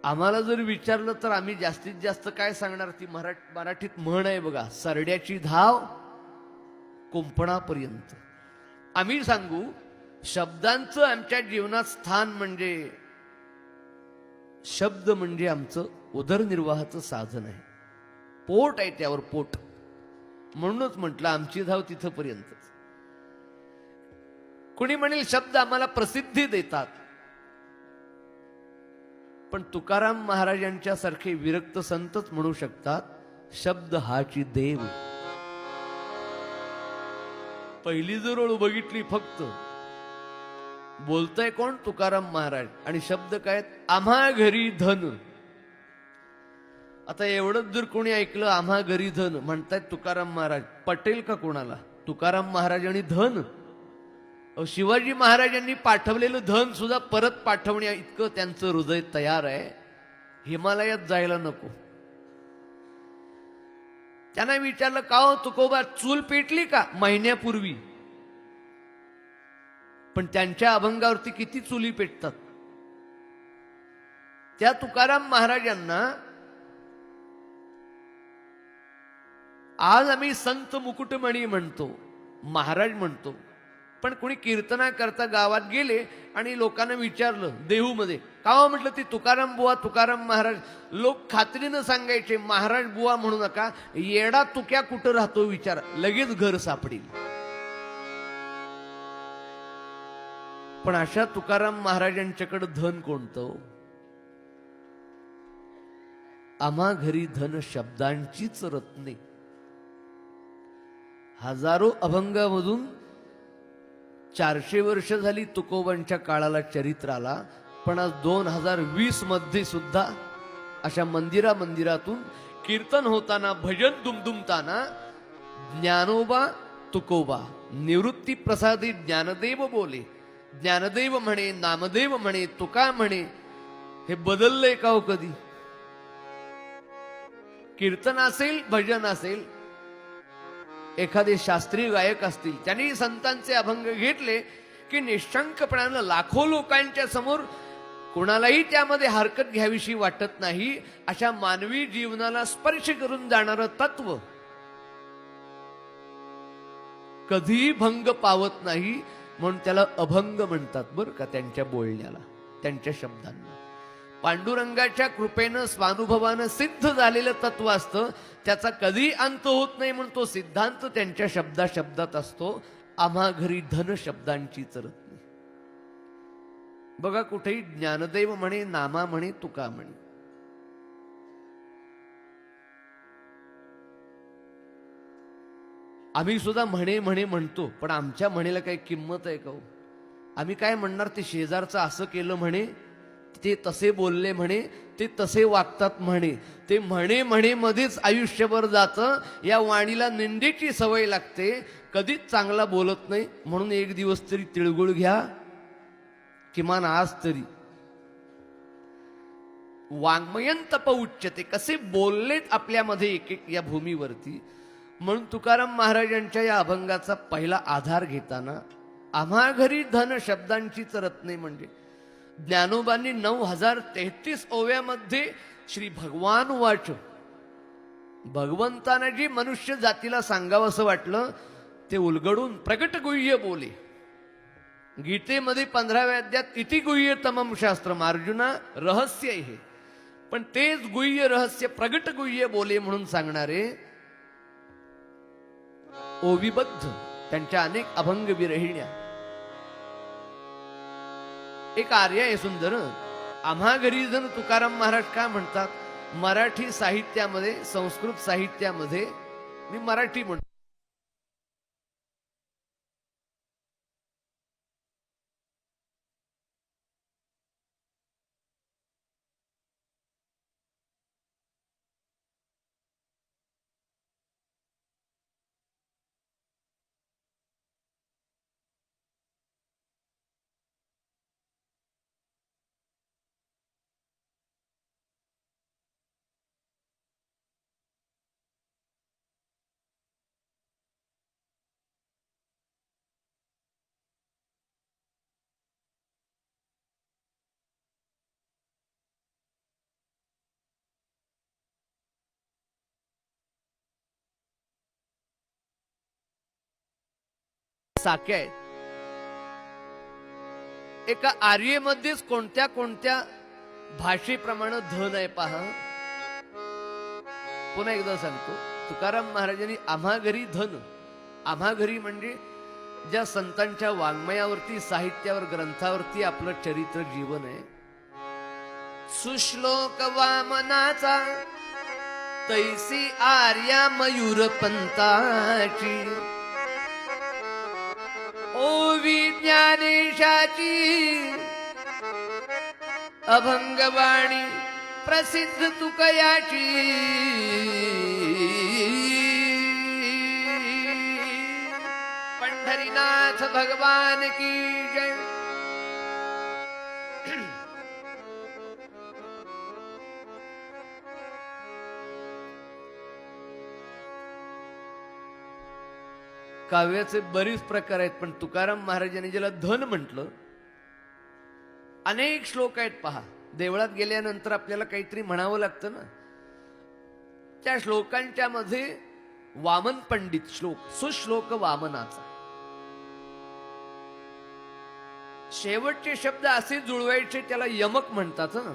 आम्हाला जर विचारलं तर आम्ही जास्तीत जास्त काय सांगणार? ती मराठीत म्हण आहे बघा, सरड्याची धाव कुंपणापर्यंत. आम्ही सांगू, शब्दांचं आमच्या जीवनात स्थान म्हणजे, शब्द म्हणजे आमचं उदरनिर्वाहाचं साधन आहे. पोट आहे, त्यावर पोट. म्हणूनच म्हटलं आमची धाव तिथपर्यंतच. कुणी म्हणेल शब्द आम्हाला प्रसिद्धी देतात, पण तुकाराम महाराजांच्या सारखे विरक्त संतच म्हणू शकतात, शब्द हाची देव. पहिली जर ओळ बघितली, फक्त बोलतय कोण? तुकाराम महाराज. आणि शब्द काय? आम्हा घरी धन. आता एवढंच जर कोणी ऐकलं, आम्हा घरी धन म्हणतायत तुकाराम महाराज, पटेल का कोणाला? तुकाराम महाराज आणि धन. शिवाजी महाराजांनी पाठवलेलं धन सुद्धा परत पाठवण्या इतकं त्यांचं हृदय तयार आहे. हिमालयात जायला नको. त्यांना विचारलं, का हो तुकोबा, चूल पेटली का? महिन्यापूर्वी. पण त्यांच्या अभंगावरती किती चुली पेटतात. त्या तुकाराम महाराजांना आज आम्ही संत मुकुटमणी म्हणतो, महाराज म्हणतो. पण कोणी कीर्तना करता गावात गेले आणि लोकांना विचारलं देहूमध्ये, का हो म्हटलं, ती तुकाराम बुवा, तुकाराम महाराज. लोक खात्रीनं सांगायचे, महाराज बुवा म्हणू नका, येडा तुक्या कुठं राहतो विचार, लगेच घर सापडील. पण अशा तुकाराम महाराजांच्याकडे धन कोणतं? आम्हा घरी धन शब्दांचीच रत्ने. हजारो अभंगामधून 400 वर्ष झाली तुकोबांच्या काळाला, चरित्राला. पण आज 2020 मध्ये सुद्धा अशा मंदिरातून कीर्तन होताना, भजन दुमदुमताना, ज्ञानोबा तुकोबा निवृत्ती प्रसादी ज्ञानदेव बोले. ज्ञानदेव म्हणे, नामदेव म्हणे, तुका म्हणे. हे बदललंय का हो कधी? कीर्तन असेल, भजन असेल, एखादे शास्त्रीय गायक असतील, त्यांनी संतांचे अभंग घेतले की निशंकपणानं लाखो लोकांच्या समोर कोणालाही त्यामध्ये हरकत घ्यावीशी वाटत नाही. अशा मानवी जीवनाला स्पर्श करून जाणारं तत्व कधीही भंग पावत नाही. म्हणून त्याला अभंग म्हणतात बरं का, त्यांच्या बोलण्याला, त्यांच्या शब्दांना. पांडुरंगाच्या कृपेनं, स्वानुभवानं सिद्ध झालेलं तत्व असतं, त्याचा कधी अंत होत नाही. म्हणून तो सिद्धांत त्यांच्या शब्दात असतो. आम्हा घरी धन शब्दांचीच रत्ने. बघा, कुठेही ज्ञानदेव म्हणे, नामा म्हणे, तुका म्हणे. आम्ही सुद्धा म्हणे म्हणे म्हणतो, पण आमच्या म्हणेला काही किंमत आहे का हो? आम्ही काय म्हणणार, ते शेजारचं असं केलं म्हणे, ते तसे बोलले म्हणे, ते तसे वागतात म्हणे. ते म्हणे म्हणे मध्येच आयुष्यभर जातं. या वाणीला निंदेची सवय लागते, कधीच चांगला बोलत नाही. म्हणून एक दिवस तरी तिळगुळ घ्या, किमान आज तरी. वाङ्मयं तप उच्यते. कसे बोललेत आपल्यामध्ये एक एक या भूमीवरती. म्हणून तुकाराम महाराजांच्या या अभंगाचा पहिला आधार घेताना आम्हा घरी धन शब्दांचीच रत्ने म्हणजे ज्ञानोबांनी 9033 ओव्यामध्ये श्री भगवान वाच भगवंतानं जी मनुष्य जातीला सांगावं असं वाटलं ते उलगडून प्रगट गुह्य बोले. गीतेमध्ये 15व्या अध्यायात इति गुह्यतमं शास्त्रम अर्जुना रहस्य हे, पण तेच गुह्य रहस्य प्रगट गुह्य बोले म्हणून सांगणारे ओविबद्ध त्यांच्या अनेक अभंग विरहिण्या. एक आर्य आहे सुंदर. आम्हा घरी जण तुकाराम महाराज काय म्हणतात, मराठी साहित्यामध्ये संस्कृत साहित्यामध्ये मी मराठी म्हणतो साक्या आहेत. एका आर्यमध्येच कोणत्या कोणत्या भाषेप्रमाणे धन आहे पहा. पुन्हा एकदा सांगतो, तुकाराम महाराजांनी आम्हा घरी धन, आम्हा घरी म्हणजे ज्या संतांच्या वाङ्मयावरती साहित्यावर ग्रंथावरती आपलं चरित्र जीवन आहे. सुश्लोक वामनाचा तैसी आर्या मयूर पंताची ओवी ज्ञानेशाची अभंगवाणी प्रसिद्ध तुकयाची. पंढरीनाथ भगवान की जय. काव्याचे बरेच प्रकार आहेत, पण तुकाराम महाराजांनी ज्याला धन म्हटलं, अनेक श्लोक आहेत पहा. देवळात गेल्यानंतर आपल्याला काहीतरी म्हणावं लागतं ना. त्या श्लोकांच्या मध्ये वामन पंडित श्लोक, सुश्लोक वामनाचा, शेवटचे शब्द असे जुळवायचे, त्याला यमक म्हणतात ना,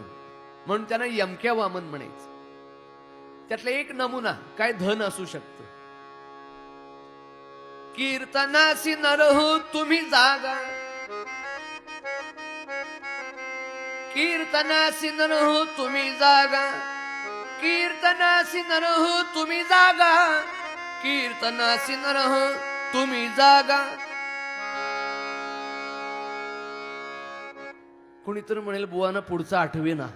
म्हणून त्यांना यमक्या वामन म्हणायचं. त्यातला एक नमुना काय धन असू शकतं. कीर्तनासी नर हो तुम्ही जागा, कीर्तनासी नर हो तुम्ही जागा, कीर्तनासी नर हो तुम्ही जागा, कीर्तनासी नर हो तुम्ही जागा. कुणीतरी म्हणेल बुवाना पुढचा आठवे ना,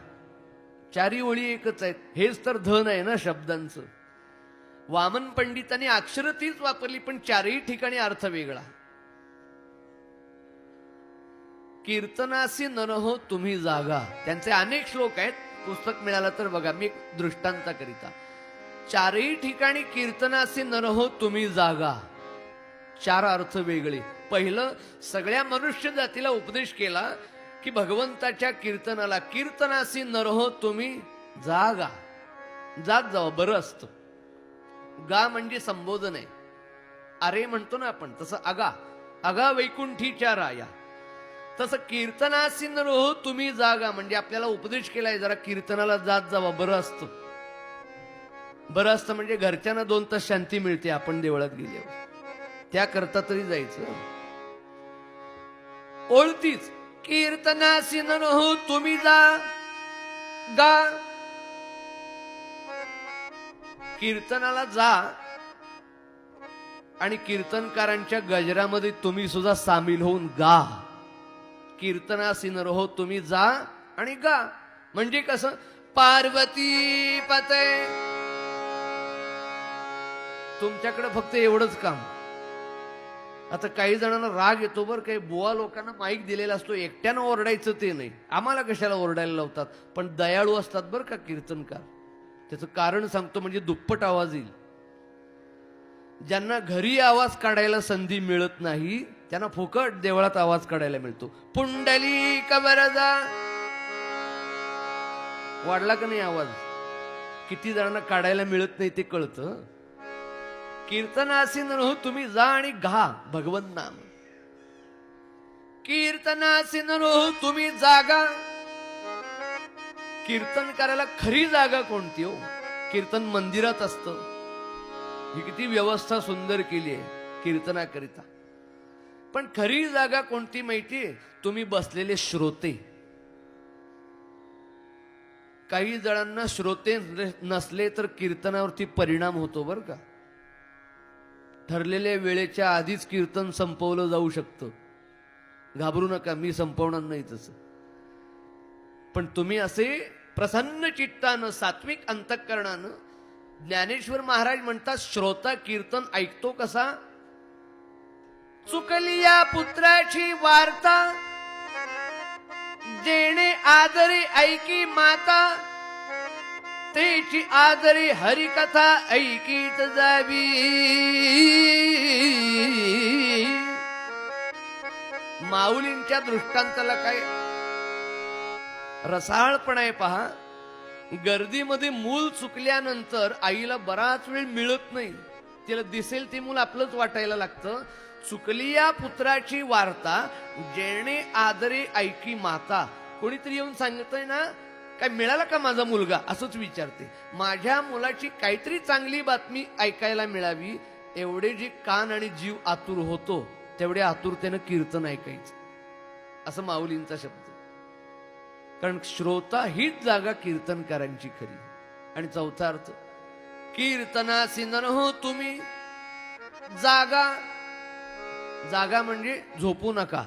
चारी ओळी एकच आहेत. हेच तर धन आहे ना शब्दांचं. वामन पंडितांनी अक्षर तीच वापरली, पण चारही ठिकाणी अर्थ वेगळा. कीर्तनासी नर हो तुम्ही जागा, त्यांचे अनेक श्लोक आहेत. पुस्तक मिळालं तर बघा, मी दृष्टांताकरिता. चारही ठिकाणी कीर्तनासी नर हो तुम्ही जागा, चार अर्थ वेगळे. पहिलं, सगळ्या मनुष्य जातीला उपदेश केला की भगवंताच्या कीर्तनाला, कीर्तनासी नर हो तुम्ही जागा, जात जावं बरं असतं. गा म्हणजे संबोधन आहे. अरे म्हणतो ना आपण, तसं अगा, अगा वैकुंठीच्या राया. तसं कीर्तनासी नर हो तुम्ही जागा म्हणजे आपल्याला उपदेश केलाय, जरा कीर्तनाला जात जावा बरं असतं. बरं असतं म्हणजे घरच्यांना 2 तास शांती मिळते आपण देवळात गेल्यावर, त्याकरता तरी जायचं. ओळतीच कीर्तनासी नर हो तुम्ही जा गा, कीर्तनाला जा आणि कीर्तनकारांच्या गजरामध्ये तुम्ही सुद्धा सामील होऊन गा. कीर्तनासी नर हो तुम्ही जा आणि गा म्हणजे कसं, पार्वती पते. तुमच्याकडे फक्त एवढंच काम. आता काही जणांना राग येतो बरं, काही बुवा लोकांना माईक दिलेला असतो, एकट्यानं ओरडायचं ते नाही, आम्हाला कशाला ओरडायला लावतात. पण दयाळू असतात बरं का कीर्तनकार. त्याचं कारण सांगतो म्हणजे दुप्पट आवाज येईल. ज्यांना घरी आवाज काढायला संधी मिळत नाही त्यांना फुकट देवळात आवाज काढायला मिळतो. पुंडलिक वरदा वाढला का नाही आवाज? किती जणांना काढायला मिळत नाही ते कळतं. कीर्तनासी न तुम्ही जा आणि गा भगवंत नाम. कीर्तनासी न तुम्ही जागा. कीर्तन करायला खरी जागा कोणती हो? कीर्तन मंदिरात असतं. ही किती व्यवस्था सुंदर केली आहे कीर्तनाकरिता. पण खरी जागा कोणती माहितीये? तुम्ही बसलेले श्रोते. काही जणांना श्रोते नसले तर कीर्तनावरती परिणाम होतो बरं का. ठरलेल्या वेळेच्या आधीच कीर्तन संपवलं जाऊ शकतं. घाबरू नका, मी संपवणार नाही तसं. पण तुम्ही असे प्रसन्न चित्तानं सात्विक अंतःकरणानं, ज्ञानेश्वर महाराज म्हणतात श्रोता कीर्तन ऐकतो कसा? चुकलिया पुत्राची वार्ता जेणे आदरी ऐकी माता, तेची आदरी हरिकथा ऐकीत जावी. माऊलींच्या दृष्टांताला काय रसाळपण आहे पहा. गर्दीमध्ये मूल चुकल्यानंतर आईला बराच वेळ मिळत नाही. तिला दिसेल ते मूल आपलंच वाटायला लागतं. चुकलिया पुत्राची वार्ता जेणे आदरे ऐकी माता. कोणीतरी येऊन सांगतंय ना, काय मिळाला का माझा मुलगा, असंच विचारते. माझ्या मुलाची काहीतरी चांगली बातमी ऐकायला मिळावी एवढे जे कान आणि जीव आतुर होतो, तेवढ्या आतुरतेनं कीर्तन ऐकायचं, असं माऊलींचा शब्द. कारण श्रोता हीच जागा कीर्तनकारांची खरी. आणि चौथा अर्थ, कीर्तनासी न हो तुम्ही जागा. जागा म्हणजे झोपू नका,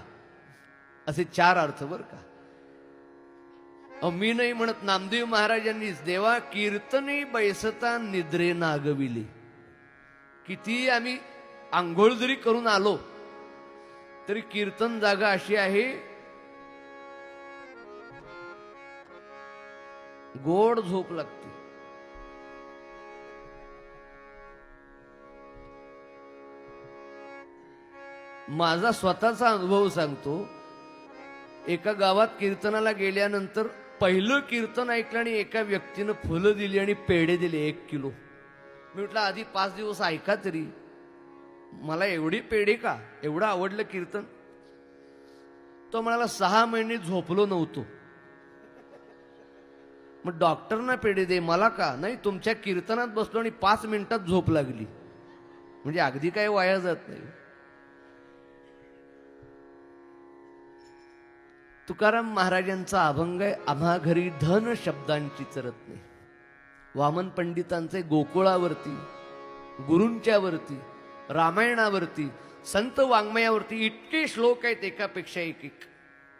असे 4 अर्थ बर का. मी नाही म्हणत, नामदेव महाराजांनीच देवा कीर्तनी बैसता निद्रे नागविले. किती आम्ही आंघोळ जरी करून आलो तरी कीर्तन जागा अशी आहे, गोड झोप लागते. माझा स्वतःचा अनुभव सांगतो. एका गावात कीर्तनाला गेल्यानंतर पहिलं कीर्तन ऐकलं आणि एका व्यक्तीनं फुलं दिली आणि पेढे दिले 1 किलो. मी म्हटलं आधी 5 दिवस ऐका तरी, मला एवढी पेढे का, एवढं आवडलं कीर्तन. तो म्हणाला 6 महिने झोपलो नव्हतो. मग डॉक्टरना पेढे दे, मला का नाही, तुमच्या कीर्तनात बसलो आणि 5 मिनिटात झोप लागली. म्हणजे अगदी काय वाया जात नाही. तुकाराम महाराजांचा अभंग आहे, आम्हा घरी धन शब्दांची चरत नाही. वामन पंडितांचे गोकुळावरती, गुरूंच्या वरती, रामायणावरती, संत वाङ्मयावरती इतके श्लोक आहेत, एकापेक्षा एक एक.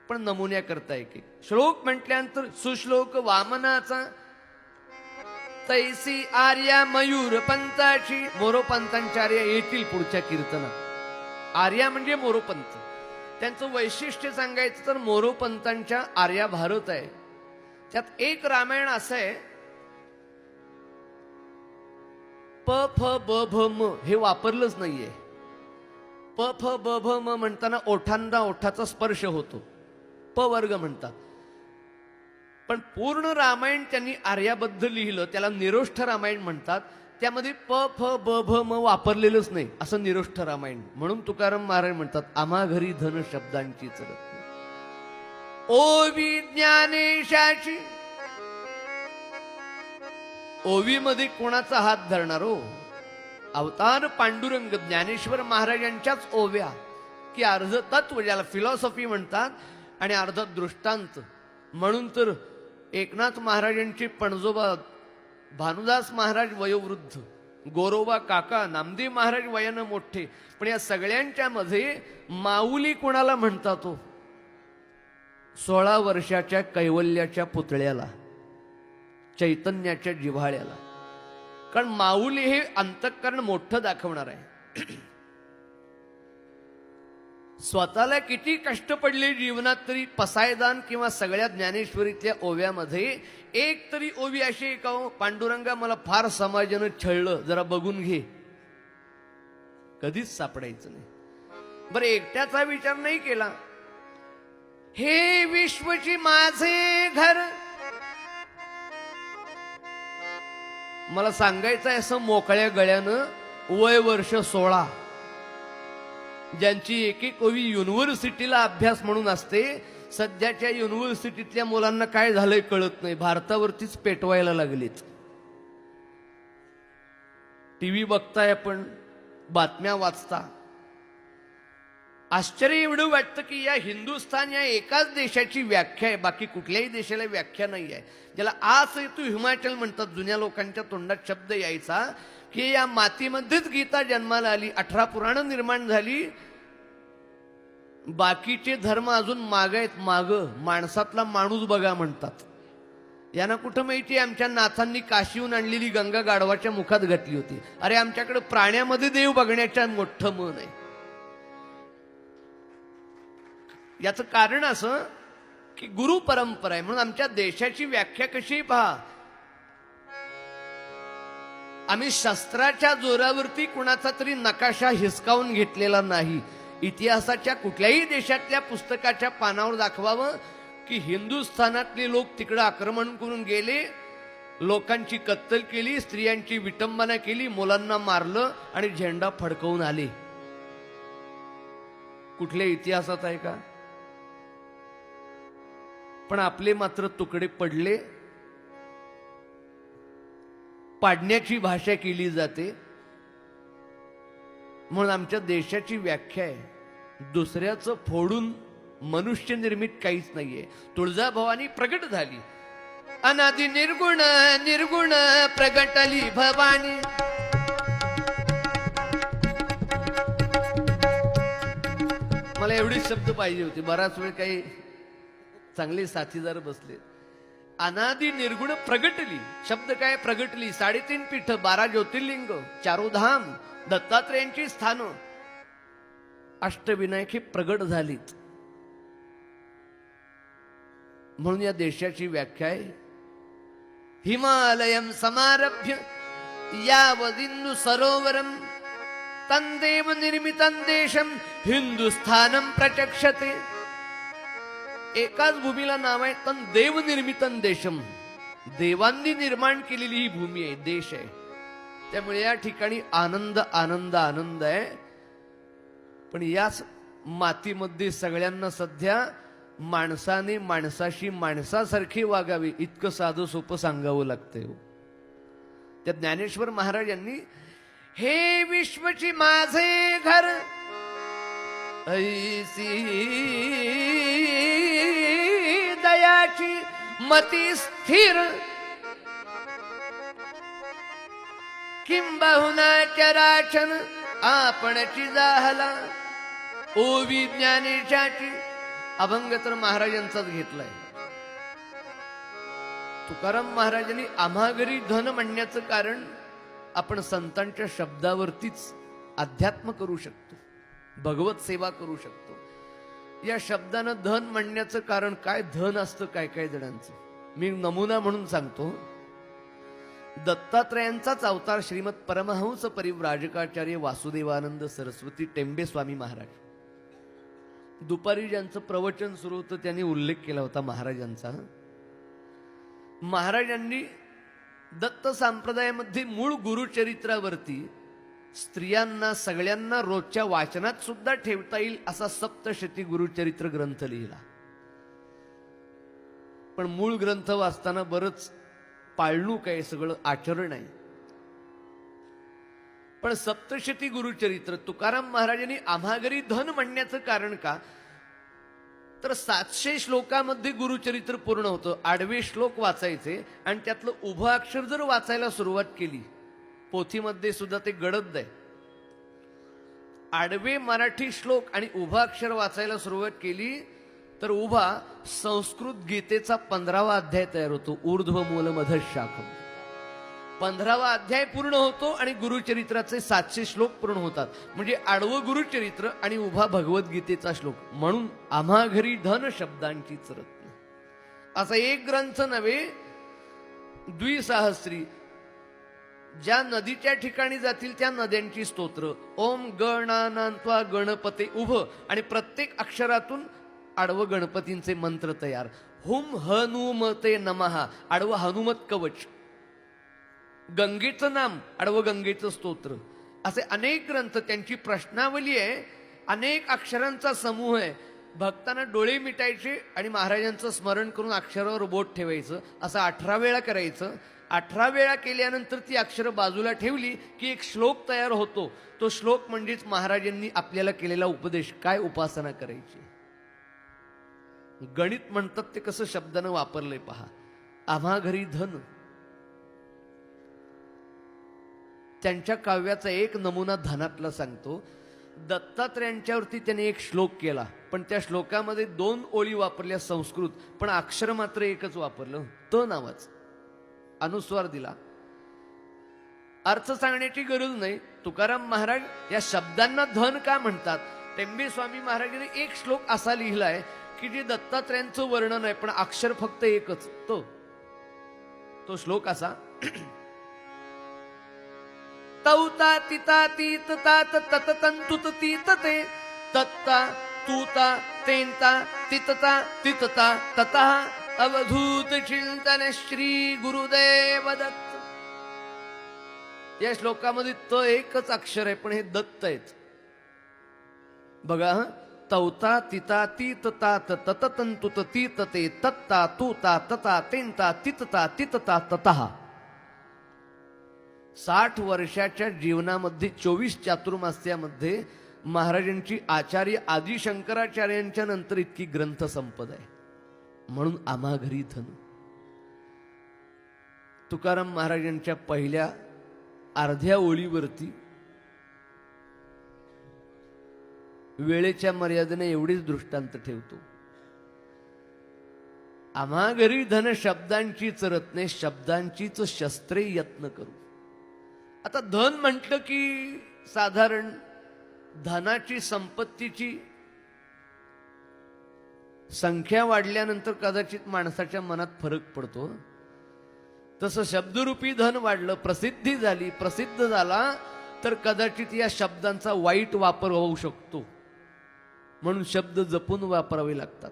पण नमुन्या करता एक एक श्लोक म्हटल्यानंतर सुश्लोक वामनाचा तैसी आर्या मयूर पंताची. मोरोपंतांच्या आर्या येतील पुढच्या कीर्तनात. आर्या म्हणजे मोरोपंत. त्यांचं वैशिष्ट्य सांगायचं तर मोरोपंतांच्या आर्या भारत आहे. त्यात एक रामायण असं आहे, प फ ब भ म हे वापरलंच नाहीये. प फ ब भ म म्हणताना ओठांना ओठाचा स्पर्श होतो, प वर्ग म्हणतात. पण पूर्ण रामायण त्यांनी आर्याबद्ध लिहिलं, त्याला निरोष्ठ रामायण म्हणतात. त्यामध्ये प फ ब भ म वापरलेलंच नाही, असं निरोष्ठ रामायण. म्हणून तुकाराम महाराज म्हणतात आम्हा घरी धन शब्दांची चरत नाही. ओवी ज्ञानेशाची. ओवी मध्ये कोणाचा हात धरणार हो? अवतार पांडुरंग ज्ञानेश्वर महाराजांच्याच ओव्या, की अर्ध तत्व ज्याला फिलॉसॉफी म्हणतात आणि अर्ध दृष्टांत. म्हणून तर एकनाथ महाराजांची पणजोबा भानुदास महाराज वयोवृद्ध, गोरोबा काका, नामदेव महाराज वयानं मोठे. पण या सगळ्यांच्या मध्ये माऊली कोणाला म्हणतात हो? 16 वर्षाच्या कैवल्याच्या पुतळ्याला, चैतन्याच्या जिव्हाळ्याला. कारण माऊली हे अंतःकरण मोठं दाखवणार आहे. स्वतःला किती कष्ट पडले जीवनात तरी पसायदान किंवा सगळ्या ज्ञानेश्वरीतल्या ओव्यामध्ये एक तरी ओवी अशी का हो, पांडुरंगा मला फार समाजानं छळलं, जरा बघून घे. कधीच सापडायचं नाही. बरं, एकट्याचा विचार नाही केला. हे विश्वची माझे घर, मला सांगायचं आहे असं मोकळ्या गळ्यानं, वय वर्ष 16, ज्यांची एक एक ओवी युनिव्हर्सिटीला अभ्यास म्हणून असते, सध्याच्या युनिव्हर्सिटीतल्या मुलांना काय झालंय कळत नाही, भारतावरतीच पेटवायला लागलीत. टीव्ही बघताय आपण, बातम्या वाचता, आश्चर्य एवढं वाटतं की या हिंदुस्थान या एकाच देशाची व्याख्या आहे, बाकी कुठल्याही देशाला व्याख्या नाही आहे. ज्याला आस येतो हिमाचल म्हणतात, जुन्या लोकांच्या तोंडात शब्द यायचा की या मातीमध्येच गीता जन्माला आली, 18 पुराणं निर्माण झाली, बाकीचे धर्म अजून माग आहेत. माग माणसातला माणूस बघा म्हणतात. यांना कुठं माहिती आमच्या नाथांनी काशीहून आणलेली गंगा गाढवाच्या मुखात घातली होती. अरे आमच्याकडे प्राण्यामध्ये देव बघण्याच्या मोठं मन आहे. याचं कारण असं की गुरु परंपरा आहे. म्हणून आमच्या देशाची व्याख्या कशी पहा, आम्ही शस्त्राच्या जोरावरती कुणाचा तरी नकाशा हिसकावून घेतलेला नाही. इतिहासाच्या कुठल्याही देशातल्या पुस्तकाच्या पानावर दाखवावं की हिंदुस्थानातले लोक तिकडं आक्रमण करून गेले, लोकांची कत्तल केली, स्त्रियांची विटंबना केली, मुलांना मारलं आणि झेंडा फडकवून आले. कुठल्या इतिहासात आहे का? पण आपले मात्र तुकडे पडले, पाडण्याची भाषा केली जाते. म्हणून आमच्या देशाची व्याख्या आहे, दुसऱ्याचं फोडून मनुष्य निर्मित काहीच नाहीये. तुळजाभवानी प्रगट झाली, अनादि निर्गुण निर्गुण प्रगटली भवानी. मला एवढेच शब्द पाहिजे होते, बराच वेळ काही चांगले साथीदार बसले. अनादि निर्गुण प्रगटली, शब्द काय प्रगटली, 3.5 पीठ, 12 ज्योतिर्लिंग, 4 धाम, दत्तात्रेयांची स्थानं, अष्टविनायक हे प्रगट झालीत. म्हणून या देशाची व्याख्या आहे, हिमालयम समारभ्य यावदिंदु सरोवरम तंदेव निर्मितं देशम हिंदुस्थानम प्रचक्षते. एकाच भूमीला नाव आहे, तन देव निर्मितं देशम, देवांनी निर्माण केलेली ही भूमी आहे, देश आहे. त्यामुळे या ठिकाणी आनंद आनंद आनंद आहे. पण याच मातीमध्ये सगळ्यांना सध्या माणसाने माणसाशी माणसासारखे वागावे इतकं साधं सोपं सांगावं लागतंय. त्या ज्ञानेश्वर महाराज यांनी हे विश्वची माझे घर, ऐसी दयाची मती स्थिर, किंबहुना चराचन आपणची जाहला. ओवी ज्ञानेशाची अभंग तर महाराजांचाच घेतलाय. तुकाराम महाराजांनी आम्हा घरी धन म्हणण्याचं कारण, आपण संतांच्या शब्दावरतीच अध्यात्म करू शकतो, भगवत सेवा करू शकतो. या शब्दानं धन म्हणण्याचं कारण काय, धन असतं काय काय जणांचं. मी नमुना म्हणून सांगतो, दत्तात्रयांचाच अवतार श्रीमद परमहंस परिव्राजकाचार्य वासुदेवानंद सरस्वती टेंबे स्वामी महाराज. दुपारी ज्यांचं प्रवचन सुरू होतं त्यांनी उल्लेख केला होता महाराजांचा. महाराजांनी दत्त संप्रदायामध्ये मूळ गुरुचरित्रावरती स्त्रियांना सगळ्यांना रोजच्या वाचनात सुद्धा ठेवता येईल असा सप्तशती गुरुचरित्र ग्रंथ लिहिला. पण मूळ ग्रंथ वाचताना बरंच पाळणूक आहे, सगळं आचरण आहे. पण सप्तशती गुरुचरित्र तुकाराम महाराजांनी आम्हा घरी धन म्हणण्याचं कारण का, तर 700 श्लोकामध्ये गुरुचरित्र पूर्ण होतं. 8 श्लोक वाचायचे आणि त्यातलं उभं अक्षर जर वाचायला सुरुवात केली, पोथीमध्ये सुद्धा ते गडद आहे. 8 मराठी श्लोक आणि उभं अक्षर वाचायला सुरुवात केली तर उभा संस्कृत गीतेचा 15वा अध्याय तयार होतो. ऊर्ध्व मूल मध शाखम 15वा अध्याय पूर्ण होतो आणि गुरुचरित्राचे 700 श्लोक पूर्ण होतात. म्हणजे आडवं गुरुचरित्र आणि उभा भगवद्गीतेचा श्लोक. म्हणून आम्हा घरी धन शब्दांचीच रत्न असा एक ग्रंथ नव्हे, द्विसहस्री ज्या नदीच्या ठिकाणी जातील त्या नद्यांची स्तोत्र. ओम गणानान्त्वा गणपते उभं, आणि प्रत्येक अक्षरातून आडवं गणपतींचे मंत्र तयार. हुम हनुमते नमः, आडवं हनुमत कवच. गंगेचं नाम, आडवं गंगेचं स्तोत्र. असे अनेक ग्रंथ, त्यांची प्रश्नावली आहे, अनेक अक्षरांचा समूह आहे. भक्तांना डोळे मिटायचे आणि महाराजांचं स्मरण करून अक्षरावर बोट ठेवायचं. असं 18 वेळा करायचं. 18 वेळा केल्यानंतर ती अक्षरं बाजूला ठेवली की एक श्लोक तयार होतो. तो श्लोक म्हणजेच महाराजांनी आपल्याला केलेला उपदेश, काय उपासना करायची. गणित म्हणतात ते कसं शब्दानं वापरलंय पहा. आम्हा घरी धन, त्यांच्या काव्याचा एक नमुना धनातला सांगतो. दत्तात्रयांच्यावरती त्याने एक श्लोक केला, पण त्या श्लोकामध्ये 2 ओळी वापरल्या संस्कृत, पण अक्षर मात्र एकच वापरलं, त नावाचं. अनुस्वार दिला. अर्थ सांगण्याची गरज नाही. तुकाराम महाराज या शब्दांना धन का म्हणतात. टेंबे स्वामी महाराजांनी एक श्लोक असा लिहिलाय की जे दत्तात्रयांचं वर्णन आहे, पण अक्षर फक्त एकच, तो श्लोक असा. तौता तिता तीत तात तत तंतुत तीत ते तत्ता तूता तेंता तितता तितता ततः अवधूत चिंतन श्री गुरुदेव दत्त. या श्लोकामध्ये त एकच अक्षर आहे, पण हे दत्त आहेत. बघा, तौता तिता तीत तात तत तंतुत तीत ते तत्ता तूता तता तेंता तितता तितता ततः. 60 वर्षाच्या जीवनामध्ये 24 चातुर्मास्यामध्ये महाराजांची आचार्य आदि शंकराचार्यांच्या नंतर इतकी ग्रंथ संपदा आहे. म्हणून आम्हा घरी धन. तुकाराम महाराजांच्या पहिल्या अर्ध्या ओळीवरती वेळेच्या मर्यादेने एवढीच दृष्टांत ठेवतो. आम्हा घरी धन शब्दांचीच रत्ने, शब्दांचीच शस्त्रे यत्न करू. आता धन म्हटलं की साधारण धनाची, संपत्तीची संख्या वाढल्यानंतर कदाचित माणसाच्या मनात फरक पडतो. तसं शब्दरूपी धन वाढलं, प्रसिद्धी झाली, प्रसिद्ध झाला तर कदाचित या शब्दांचा वाईट वापर होऊ शकतो. म्हणून शब्द जपून वापरावे लागतात.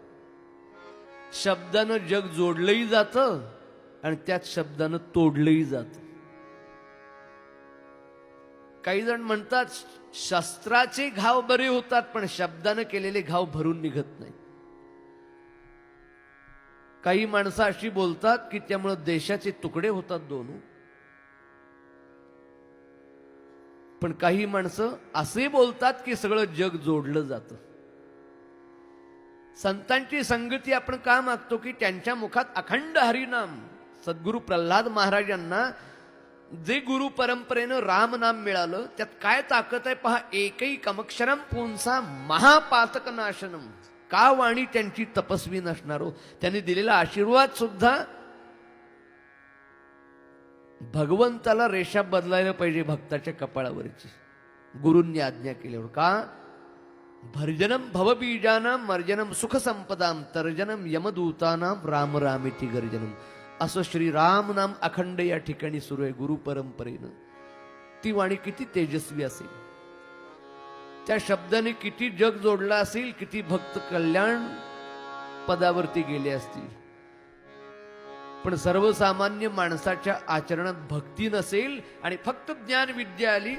शब्दानं जग जोडलंही जातं आणि त्याच शब्दानं तोडलंही जातं. काही जण म्हणतात शस्त्राचे घाव बरे होतात, पण शब्दानं केलेले घाव भरून निघत नाही. काही माणसं अशी बोलतात की त्यामुळे देशाचे तुकडे होतात 2. पण काही माणसं असे बोलतात की सगळं जग जोडलं जातं. संतांची संगती आपण का मागतो की त्यांच्या मुखात अखंड हरिनाम. सद्गुरु प्रल्हाद महाराजांना जे गुरु परंपरेनं राम नाम मिळालं, त्यात काय ताकद आहे पहा. एकैकमक्षरम पुंसा महापातक नाशनम. का वाणी त्यांची तपस्वी नसणारो. त्यांनी दिलेला आशीर्वाद सुद्धा भगवंताला रेषा बदलायला पाहिजे भक्ताच्या कपाळावरची, गुरूंनी आज्ञा केल्यावर. का भर्जनम भवबीजानाम मर्जनम सुख संपदाम तर्जनम यमदूतानाम राम रामेती गर्जनम. असं श्रीराम नाम अखंड या ठिकाणी सुरू आहे गुरु परंपरेनं. ती वाणी किती तेजस्वी असेल, त्या शब्दाने किती जग जोडला असेल, किती भक्त कल्याण पदावरती गेले असतील. पण सर्वसामान्य माणसाच्या आचरणात भक्ती नसेल आणि फक्त ज्ञान विद्या आली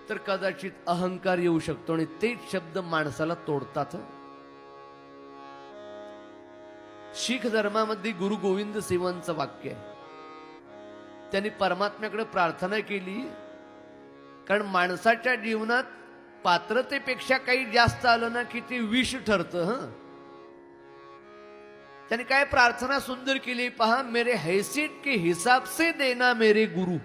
तर कदाचित अहंकार येऊ शकतो आणि तेच शब्द माणसाला तोडतात. शीख धर्मामध्ये गुरु गोविंद सिंहांचं वाक्य आहे. त्यांनी परमात्म्याकडे प्रार्थना केली, कारण माणसाच्या जीवनात पात्रतेपेक्षा काही जास्त आलं ना की ते विष ठरतं. त्यांनी काय प्रार्थना सुंदर केली पहा. मेरे हैसियत के हिसाब से देना मेरे गुरु.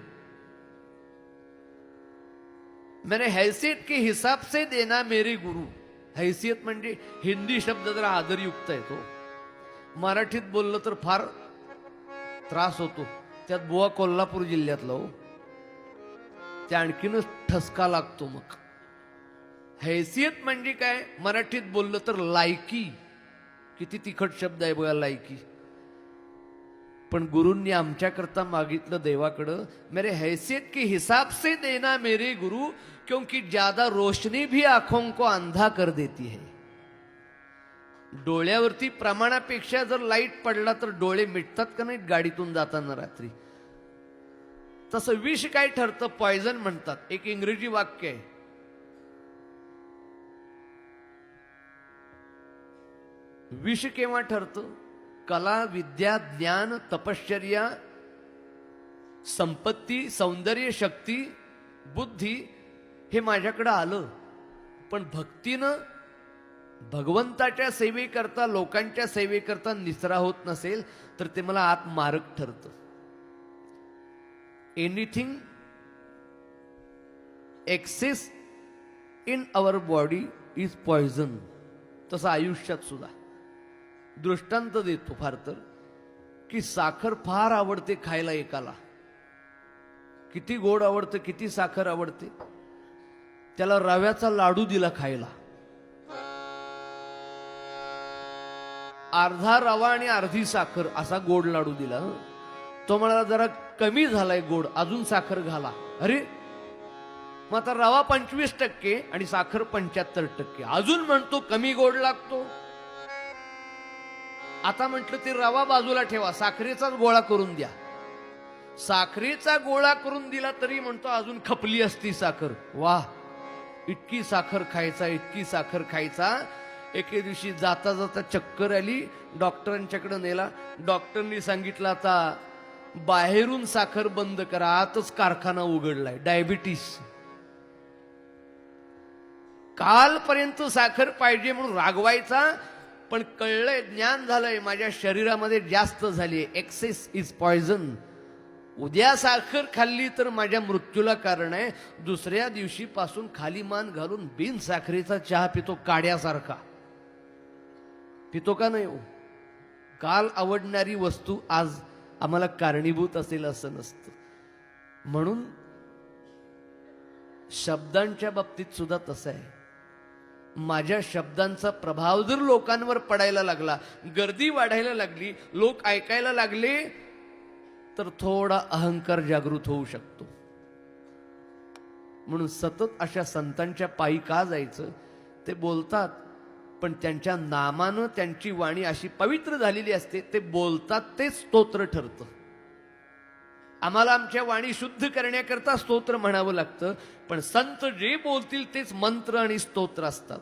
मेरे हैसियत के हिसाब से देना मेरे गुरु. हैसियत म्हणजे हिंदी शब्द जरा आदरयुक्त आहे, तो मराठीत बोललं तर फार त्रास होतो. त्यात बुवा कोल्हापूर जिल्ह्यातला हो, त्या आणखीनच ठसका लागतो. मग हैसियत म्हणजे काय, मराठीत बोललं तर लायकी. किती तिखट शब्द आहे बघा लायकी. पण गुरूंनी आमच्याकरता मागितलं देवाकडं, मेरे हैसियत की हिसाब से देना मेरे गुरु, क्योंकि ज्यादा रोशनी भी आंखों को अंधा कर देती है. डोळ्यावरती प्रमाणापेक्षा जर लाईट पडला तर डोळे मिटतात का नाहीत गाडीतून जाताना रात्री? तसं विष काय ठरतं? पॉयझन म्हणतात. एक इंग्रजी वाक्य आहे. विष केव्हा ठरतं? कला, विद्या, ज्ञान, तपश्चर्या, संपत्ती, सौंदर्य, शक्ती, बुद्धी हे माझ्याकडे आलं, पण भक्तीनं भगवंताच्या सेवेकरता, लोकांच्या सेवेकरता निचरा होत नसेल तर ते मला आत मारक ठरतं. Anything excess in our body is poison. तसं आयुष्यात सुद्धा दृष्टांत देतो फार तर, की साखर फार आवडते खायला एकाला. किती गोड आवडतं, किती साखर आवडते. त्याला रव्याचा लाडू दिला खायला, अर्धा रवा आणि अर्धी साखर असा गोड लाडू दिला. तो म्हणाला जरा कमी झालाय गोड, अजून साखर घाला. अरे मग आता रवा 25% आणि साखर 75%. अजून म्हणतो कमी गोड लागतो. आता म्हटलं ते रवा बाजूला ठेवा, साखरेचाच गोळा करून द्या. साखरेचा गोळा करून दिला तरी म्हणतो अजून खपली असती साखर. वाह, इतकी साखर खायचा, इतकी साखर खायचा. एके दिवशी जाता जाता चक्कर आली, डॉक्टरांच्याकडे नेला. डॉक्टरनी सांगितलं आता बाहेरून साखर बंद करा, आतच कारखाना उघडलाय, डायबिटीस. कालपर्यंत साखर पाहिजे म्हणून रागवायचा, पण कळलंय, ज्ञान झालंय, माझ्या शरीरामध्ये जास्त झाली. Excess is poison. उद्या साखर खाल्ली तर माझ्या मृत्यूला कारण आहे. दुसऱ्या दिवशी पासून खाली मान घालून बिन साखरेचा चहा पितो, काड्यासारखा पितो का नाही हो? काल आवडणारी वस्तू आज आम्हाला कारणीभूत असेल असं नसतं. म्हणून शब्दांच्या बाबतीत सुद्धा तसं आहे. माझ्या शब्दांचा प्रभाव जर लोकांवर पडायला लागला, गर्दी वाढायला लागली, लोक ऐकायला लागले, तर थोडा अहंकार जागृत होऊ शकतो. म्हणून सतत अशा संतांच्या पायी का जायचं? ते बोलतात, पण त्यांच्या नामानं त्यांची वाणी अशी पवित्र झालेली असते. ते बोलतात ते स्तोत्र ठरतं. आम्हाला आमच्या वाणी शुद्ध करण्याकरता स्तोत्र म्हणावं लागतं, पण संत जे बोलतील तेच मंत्र आणि स्तोत्र असतात.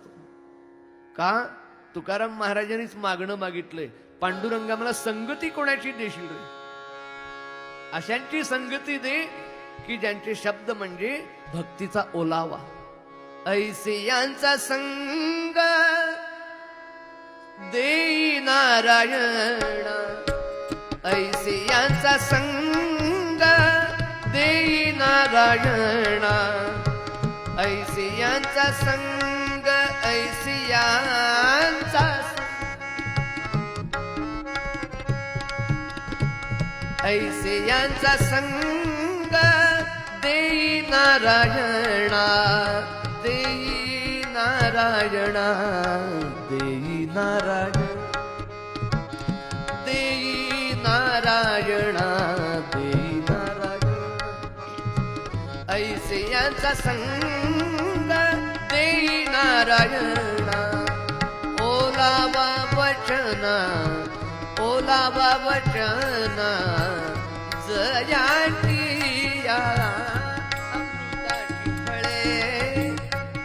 का? तुकाराम महाराजांनीच मागणं मागितलंय, पांडुरंगा मला संगती कोणाची देशील रे? अशांची संगती दे की ज्यांचे शब्द म्हणजे भक्तीचा ओलावा. ऐसे यांचा संग देई नारायणा, ऐसे यांचा संग देई नारायणा, ऐसे यांचा संग, ऐसे यांचा, ऐसे यांचा संग देई नारायणा, देई नारायणा, देई नारायण, देई नारायणा, देई नारायण. ऐसे यांचा संग देई नारायणा, ओलावा वचना, ओलावा वचना, जयाची या अमृताची फळे,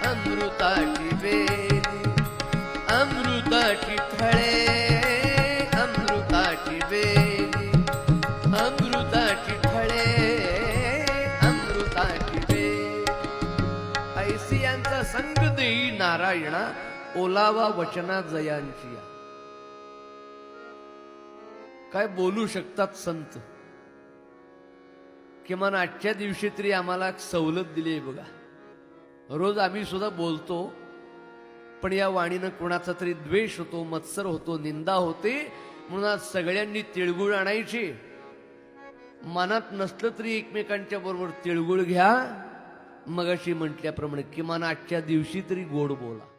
अमृताची वेली, अमृताची फळे, अमृताची वेली, अमृताची फळे, अमृताची वेली. ऐसी यांचा संग देई नारायणा, ओलावा वचना जयांची. काय बोलू शकतात संत? किमान आजच्या दिवशी तरी आम्हाला सवलत दिली आहे बघा. रोज आम्ही सुद्धा बोलतो, पण या वाणीनं कोणाचा तरी द्वेष होतो, मत्सर होतो, निंदा होते. म्हणून आज सगळ्यांनी तिळगुळ आणायची. मनात नसलं तरी एकमेकांच्या बरोबर तिळगुळ घ्या. मगाशी म्हटल्याप्रमाणे किमान आजच्या दिवशी तरी गोड बोला.